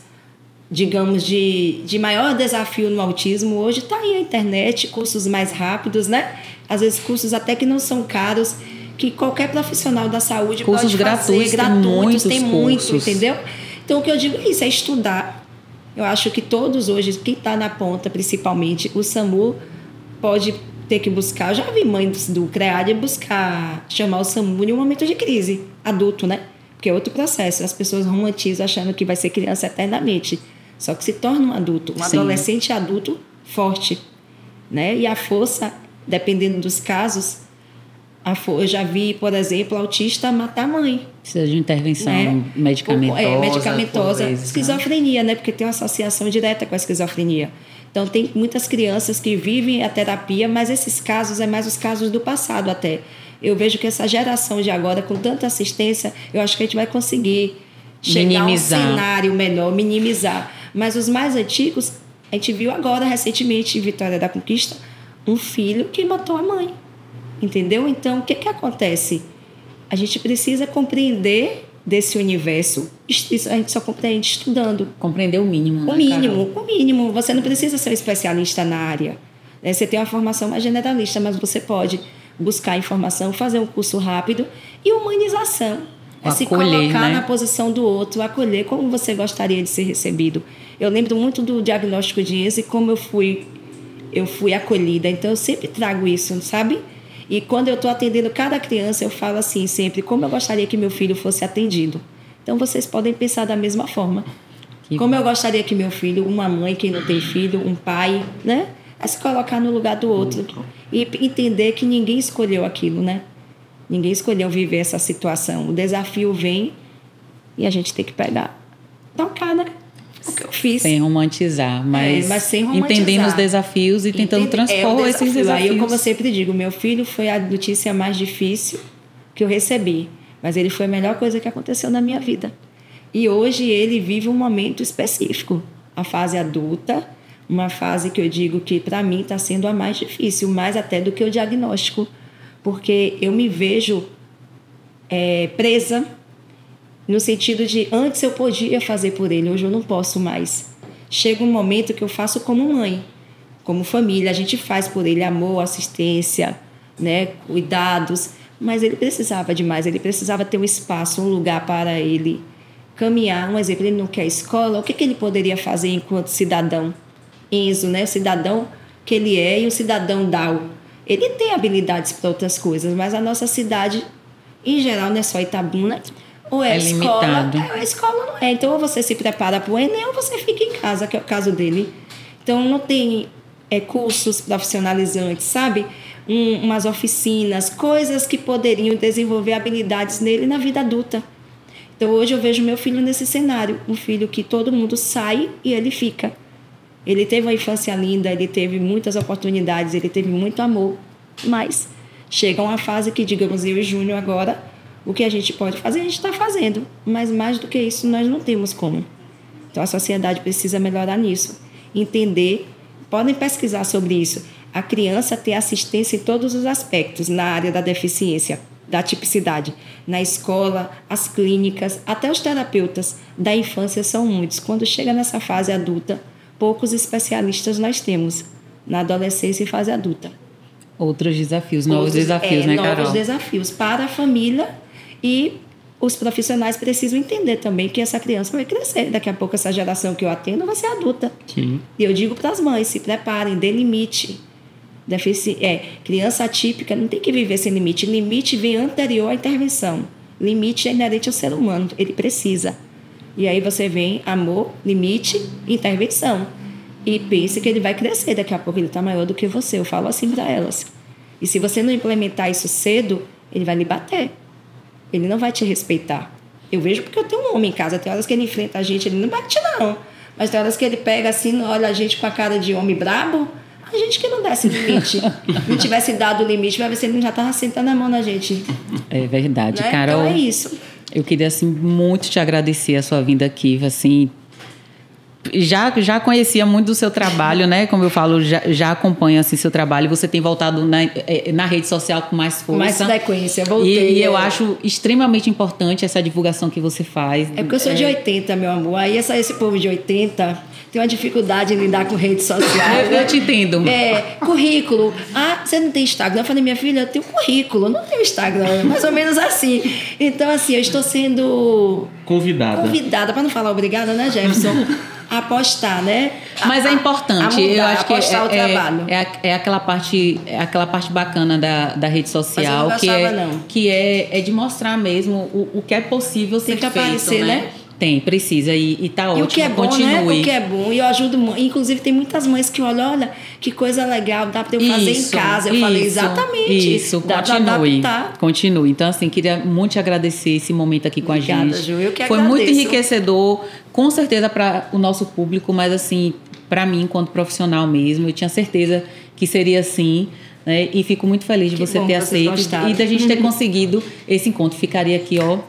digamos, de maior desafio no autismo. Hoje está aí a internet, cursos mais rápidos, né? Às vezes cursos até que não são caros, que qualquer profissional da saúde cursos pode fazer. Gratuitos, tem muito, entendeu? Então, o que eu digo é isso, é estudar. Eu acho que todos hoje, quem está na ponta, principalmente o SAMU, pode ter que buscar. Eu já vi mães do CREAD chamar o SAMU em um momento de crise, adulto, né? Porque é outro processo. As pessoas romantizam achando que vai ser criança eternamente. Só que se torna um adulto, um adolescente adulto forte, né? E a força, dependendo dos casos, eu já vi, por exemplo, autista matar a mãe. Precisa de intervenção, né? Medicamentosa. Esquizofrenia, né? Porque tem uma associação direta com a esquizofrenia. Então, tem muitas crianças que vivem a terapia, mas esses casos é mais os casos do passado até. Eu vejo que essa geração de agora, com tanta assistência, eu acho que a gente vai conseguir chegar a um cenário melhor, minimizar. Mas os mais antigos, a gente viu agora, recentemente, em Vitória da Conquista, um filho que matou a mãe. Entendeu? Então, o que acontece? A gente precisa compreender desse universo. Isso a gente só compreende estudando. Compreender o mínimo. O mínimo, o mínimo. Você não precisa ser um especialista na área. Você tem uma formação mais generalista, mas você pode buscar informação, fazer um curso rápido e humanização. Se colocar, né, na posição do outro, acolher como você gostaria de ser recebido. Eu lembro muito do diagnóstico de Enzo e como eu fui acolhida. Então, eu sempre trago isso, sabe? E quando eu estou atendendo cada criança, eu falo assim sempre, como eu gostaria que meu filho fosse atendido. Então, vocês podem pensar da mesma forma. Como eu gostaria que meu filho, uma mãe que não tem filho, um pai, né? É se colocar no lugar do outro. E entender que ninguém escolheu aquilo, né? Ninguém escolheu viver essa situação. O desafio vem e a gente tem que pegar. Tocar, né? O que eu fiz. Sem romantizar, mas sem romantizar. Entendendo os desafios e tentando transpor esses desafios. Aí, como eu sempre digo, meu filho foi a notícia mais difícil que eu recebi, mas ele foi a melhor coisa que aconteceu na minha vida. E hoje ele vive um momento específico, a fase adulta, uma fase que eu digo que para mim está sendo a mais difícil, mais até do que o diagnóstico, porque eu me vejo presa. No sentido de, antes eu podia fazer por ele, hoje eu não posso mais. Chega um momento que eu faço como mãe, como família, a gente faz por ele amor, assistência, né, cuidados, mas ele precisava de mais, ele precisava ter um espaço, um lugar para ele caminhar. Um exemplo, ele não quer escola, o que ele poderia fazer enquanto cidadão? Enzo, né, o cidadão que ele é e o cidadão Down. Ele tem habilidades para outras coisas, mas a nossa cidade, em geral, não é só Itabuna, ou é escola, limitado. A escola não é. Então, ou você se prepara para o Enem ou você fica em casa, que é o caso dele. Então, não tem cursos profissionalizantes, sabe? Umas oficinas, coisas que poderiam desenvolver habilidades nele na vida adulta. Então, hoje eu vejo meu filho nesse cenário. Um filho que todo mundo sai e ele fica. Ele teve uma infância linda, ele teve muitas oportunidades, ele teve muito amor. Mas chega uma fase que, digamos, eu e Júnior agora... O que a gente pode fazer, a gente está fazendo. Mas mais do que isso, nós não temos como. Então, a sociedade precisa melhorar nisso. Entender, podem pesquisar sobre isso. A criança tem assistência em todos os aspectos, na área da deficiência, da tipicidade. Na escola, as clínicas, até os terapeutas da infância são muitos. Quando chega nessa fase adulta, poucos especialistas nós temos. Na adolescência e fase adulta. Outros desafios, novos desafios, né, Carol? Novos desafios para a família. E os profissionais precisam entender também que essa criança vai crescer. Daqui a pouco, essa geração que eu atendo vai ser adulta. Sim. E eu digo para as mães, se preparem, dê limite. Criança atípica não tem que viver sem limite. Limite vem anterior à intervenção. Limite é inerente ao ser humano, ele precisa. E aí você vem amor, limite, intervenção. E pense que ele vai crescer. Daqui a pouco ele está maior do que você. Eu falo assim para elas. E se você não implementar isso cedo, ele vai lhe bater. Ele não vai te respeitar. Eu vejo porque eu tenho um homem em casa. Tem horas que ele enfrenta a gente, ele não bate não. Mas tem horas que ele pega assim, olha a gente com a cara de homem brabo. A gente que não desse limite. Não tivesse dado o limite, vai ver se ele já estava sentando a mão na gente. É verdade, né? Carol. Então é isso. Eu queria assim, muito te agradecer a sua vinda aqui. Assim, tem muita coisa que eu queria falar, mas eu acho que a gente vai ter que encerrar. Mas eu queria muito te agradecer a sua vinda aqui. Assim, muito obrigada. Eu queria assim, muito te agradecer a sua vinda aqui. Assim, já conhecia muito do seu trabalho, né? Como eu falo, já acompanho assim, seu trabalho. Você tem voltado na rede social com mais força. Mais frequência, voltei. E eu acho extremamente importante essa divulgação que você faz. É porque eu sou de 80, meu amor. Aí esse povo de 80 tem uma dificuldade em lidar com redes sociais. Eu te entendo. Currículo. Ah, você não tem Instagram? Eu falei, minha filha, eu tenho currículo, eu não tenho Instagram. Mais ou menos assim. Então, assim, eu estou sendo... Convidada, para não falar obrigada, né, Jefferson? A postar, né? Mas é importante. Mudar, eu acho que o trabalho. É aquela parte bacana da rede social, mas eu não gostava, que é de mostrar mesmo o que é possível ser feito, aparecer, né? Tem, precisa, e tá ótimo, e o que é bom, continue. Né? O que é bom, e eu ajudo muito. Inclusive, tem muitas mães que olham, olha, que coisa legal, dá para eu fazer em casa. Eu falei, exatamente. Isso, continue. Então, assim, queria muito te agradecer esse momento aqui com a gente. Ju, eu que Foi agradeço. muito enriquecedor, com certeza para o nosso público, mas assim, para mim, enquanto profissional mesmo, eu tinha certeza que seria assim. Né? E fico muito feliz de você ter aceito e da gente ter conseguido esse encontro. Ficaria aqui, ó.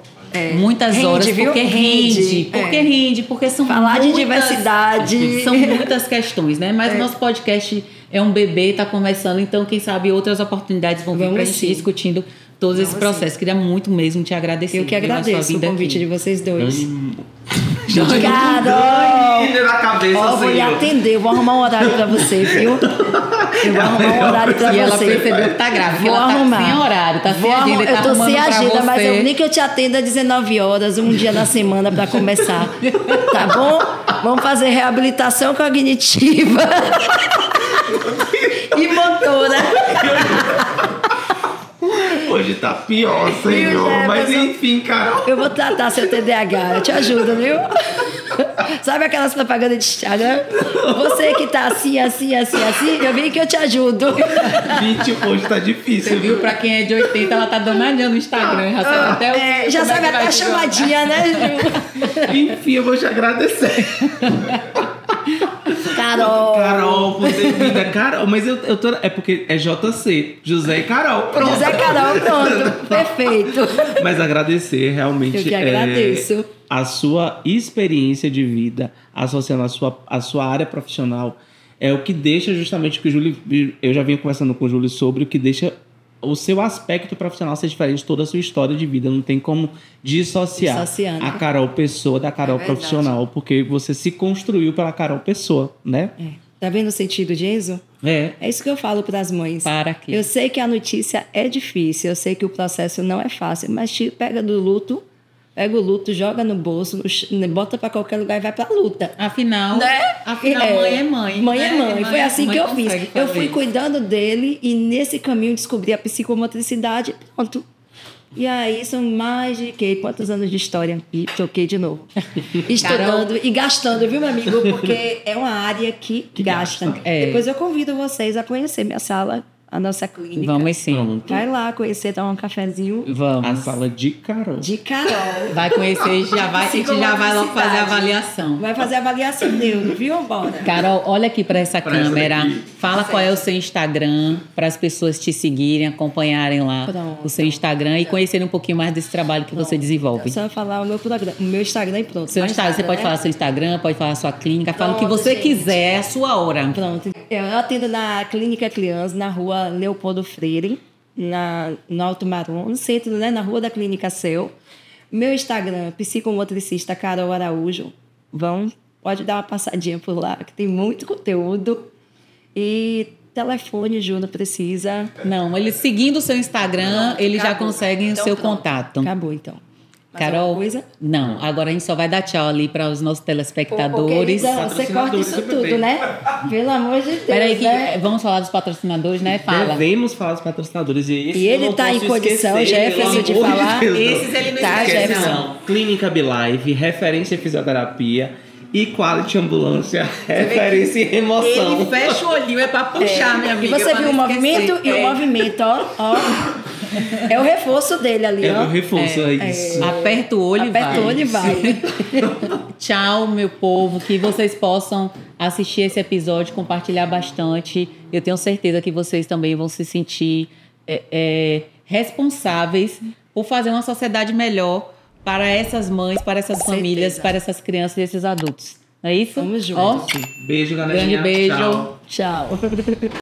Muitas horas, porque rende, porque são falar de diversidade. São muitas questões, né? Mas o nosso podcast é um bebê, está começando, então quem sabe outras oportunidades vão vir para a gente discutindo todos esses processos. Queria muito mesmo te agradecer. Eu que agradeço o convite de vocês dois. Carol! Eu vou lhe atender, eu vou arrumar um horário pra você, viu? Eu vou arrumar um horário pra você. E ela percebeu que tá grávida, vou arrumar. Tá sem horário, tá sem agenda. Eu tô sem agenda, mas eu nem que eu te atenda às 19 horas, um dia na semana pra começar. Tá bom? Vamos fazer reabilitação cognitiva. E motora. Hoje tá pior, senhor. Mas enfim, Carol. Eu vou tratar seu TDAH, eu te ajudo, viu? Sabe aquelas propagandas de Instagram? Você que tá assim, eu vim que eu te ajudo. Gente, hoje tá difícil. Você viu? Pra quem é de 80, ela tá danadinha no Instagram. Já sabe até já sabe até a chamadinha, né, Ju? Enfim, eu vou te agradecer. Carol, por ter vindo. Carol, mas eu tô... É porque é JC, José e Carol. Pronto. José e Carol, pronto. Perfeito. Mas agradecer realmente... Eu que agradeço. A sua experiência de vida, associando a sua área profissional, é o que deixa justamente o que o Júlio... Eu já venho conversando com o Júlio sobre o que deixa o seu aspecto profissional ser diferente de toda a sua história de vida. Não tem como dissociar a Carol pessoa da Carol profissional, porque você se construiu pela Carol pessoa, né? Tá vendo o sentido de Enzo? É isso que eu falo para as mães. Para quê? Eu sei que a notícia é difícil, eu sei que o processo não é fácil, mas pega o luto, joga no bolso, bota para qualquer lugar e vai para a luta. Afinal, mãe é mãe. Mãe é mãe. Foi assim que eu fiz. Eu fui cuidando dele e nesse caminho descobri a psicomotricidade. Pronto. E aí são mais de quantos anos de história? E toquei de novo. Estudando e gastando, viu, meu amigo? Porque é uma área que gasta. Depois eu convido vocês a conhecer minha sala, a nossa clínica. Vamos sim. Pronto. Vai lá conhecer, tomar um cafezinho. Vamos. A sala de Carol. De Carol. Vai conhecer, a gente já vai logo fazer a avaliação. Vai fazer a avaliação dele, viu? Bora. Carol, olha aqui para essa câmera. Fala qual é o seu Instagram, para as pessoas te seguirem, acompanharem lá o seu Instagram e conhecerem um pouquinho mais desse trabalho que você desenvolve. Só falar o meu Instagram e pronto. Seu Instagram, você pode falar seu Instagram, pode falar sua clínica, fala o que você quiser, é a sua hora. Pronto. Eu atendo na Clínica Criança, na rua Leopoldo Freire, no Alto Marum, no centro, né, na rua da Clínica Céu. Meu Instagram, psicomotricista Carol Araújo. Pode dar uma passadinha por lá, que tem muito conteúdo. E telefone, Ju, não precisa. Não, ele seguindo o seu Instagram, eles já conseguem o seu contato. Acabou, então. Carol, não, agora a gente só vai dar tchau ali para os nossos telespectadores. Então, você corta isso tudo, né? Pelo amor de Deus. Peraí, vamos falar dos patrocinadores, né? Fala. Devemos falar dos patrocinadores. E ele está em condição, Jefferson, de falar. Esses ele não tá, Jefferson. Clínica Bilife, referência em fisioterapia. E Quality Ambulância, referência em remoção. Ele fecha o olhinho, é pra puxar, minha amiga. E você viu o movimento? E o movimento, ó. É o reforço dele ali, ó. É o reforço, é isso. Aperta o olho e vai. Tchau, meu povo. Que vocês possam assistir esse episódio, compartilhar bastante. Eu tenho certeza que vocês também vão se sentir responsáveis por fazer uma sociedade melhor para essas mães, para essas famílias, para essas crianças e esses adultos. É isso? Tamo junto. Ó, Beijo, galerinha. grande beijo. Tchau. Tchau.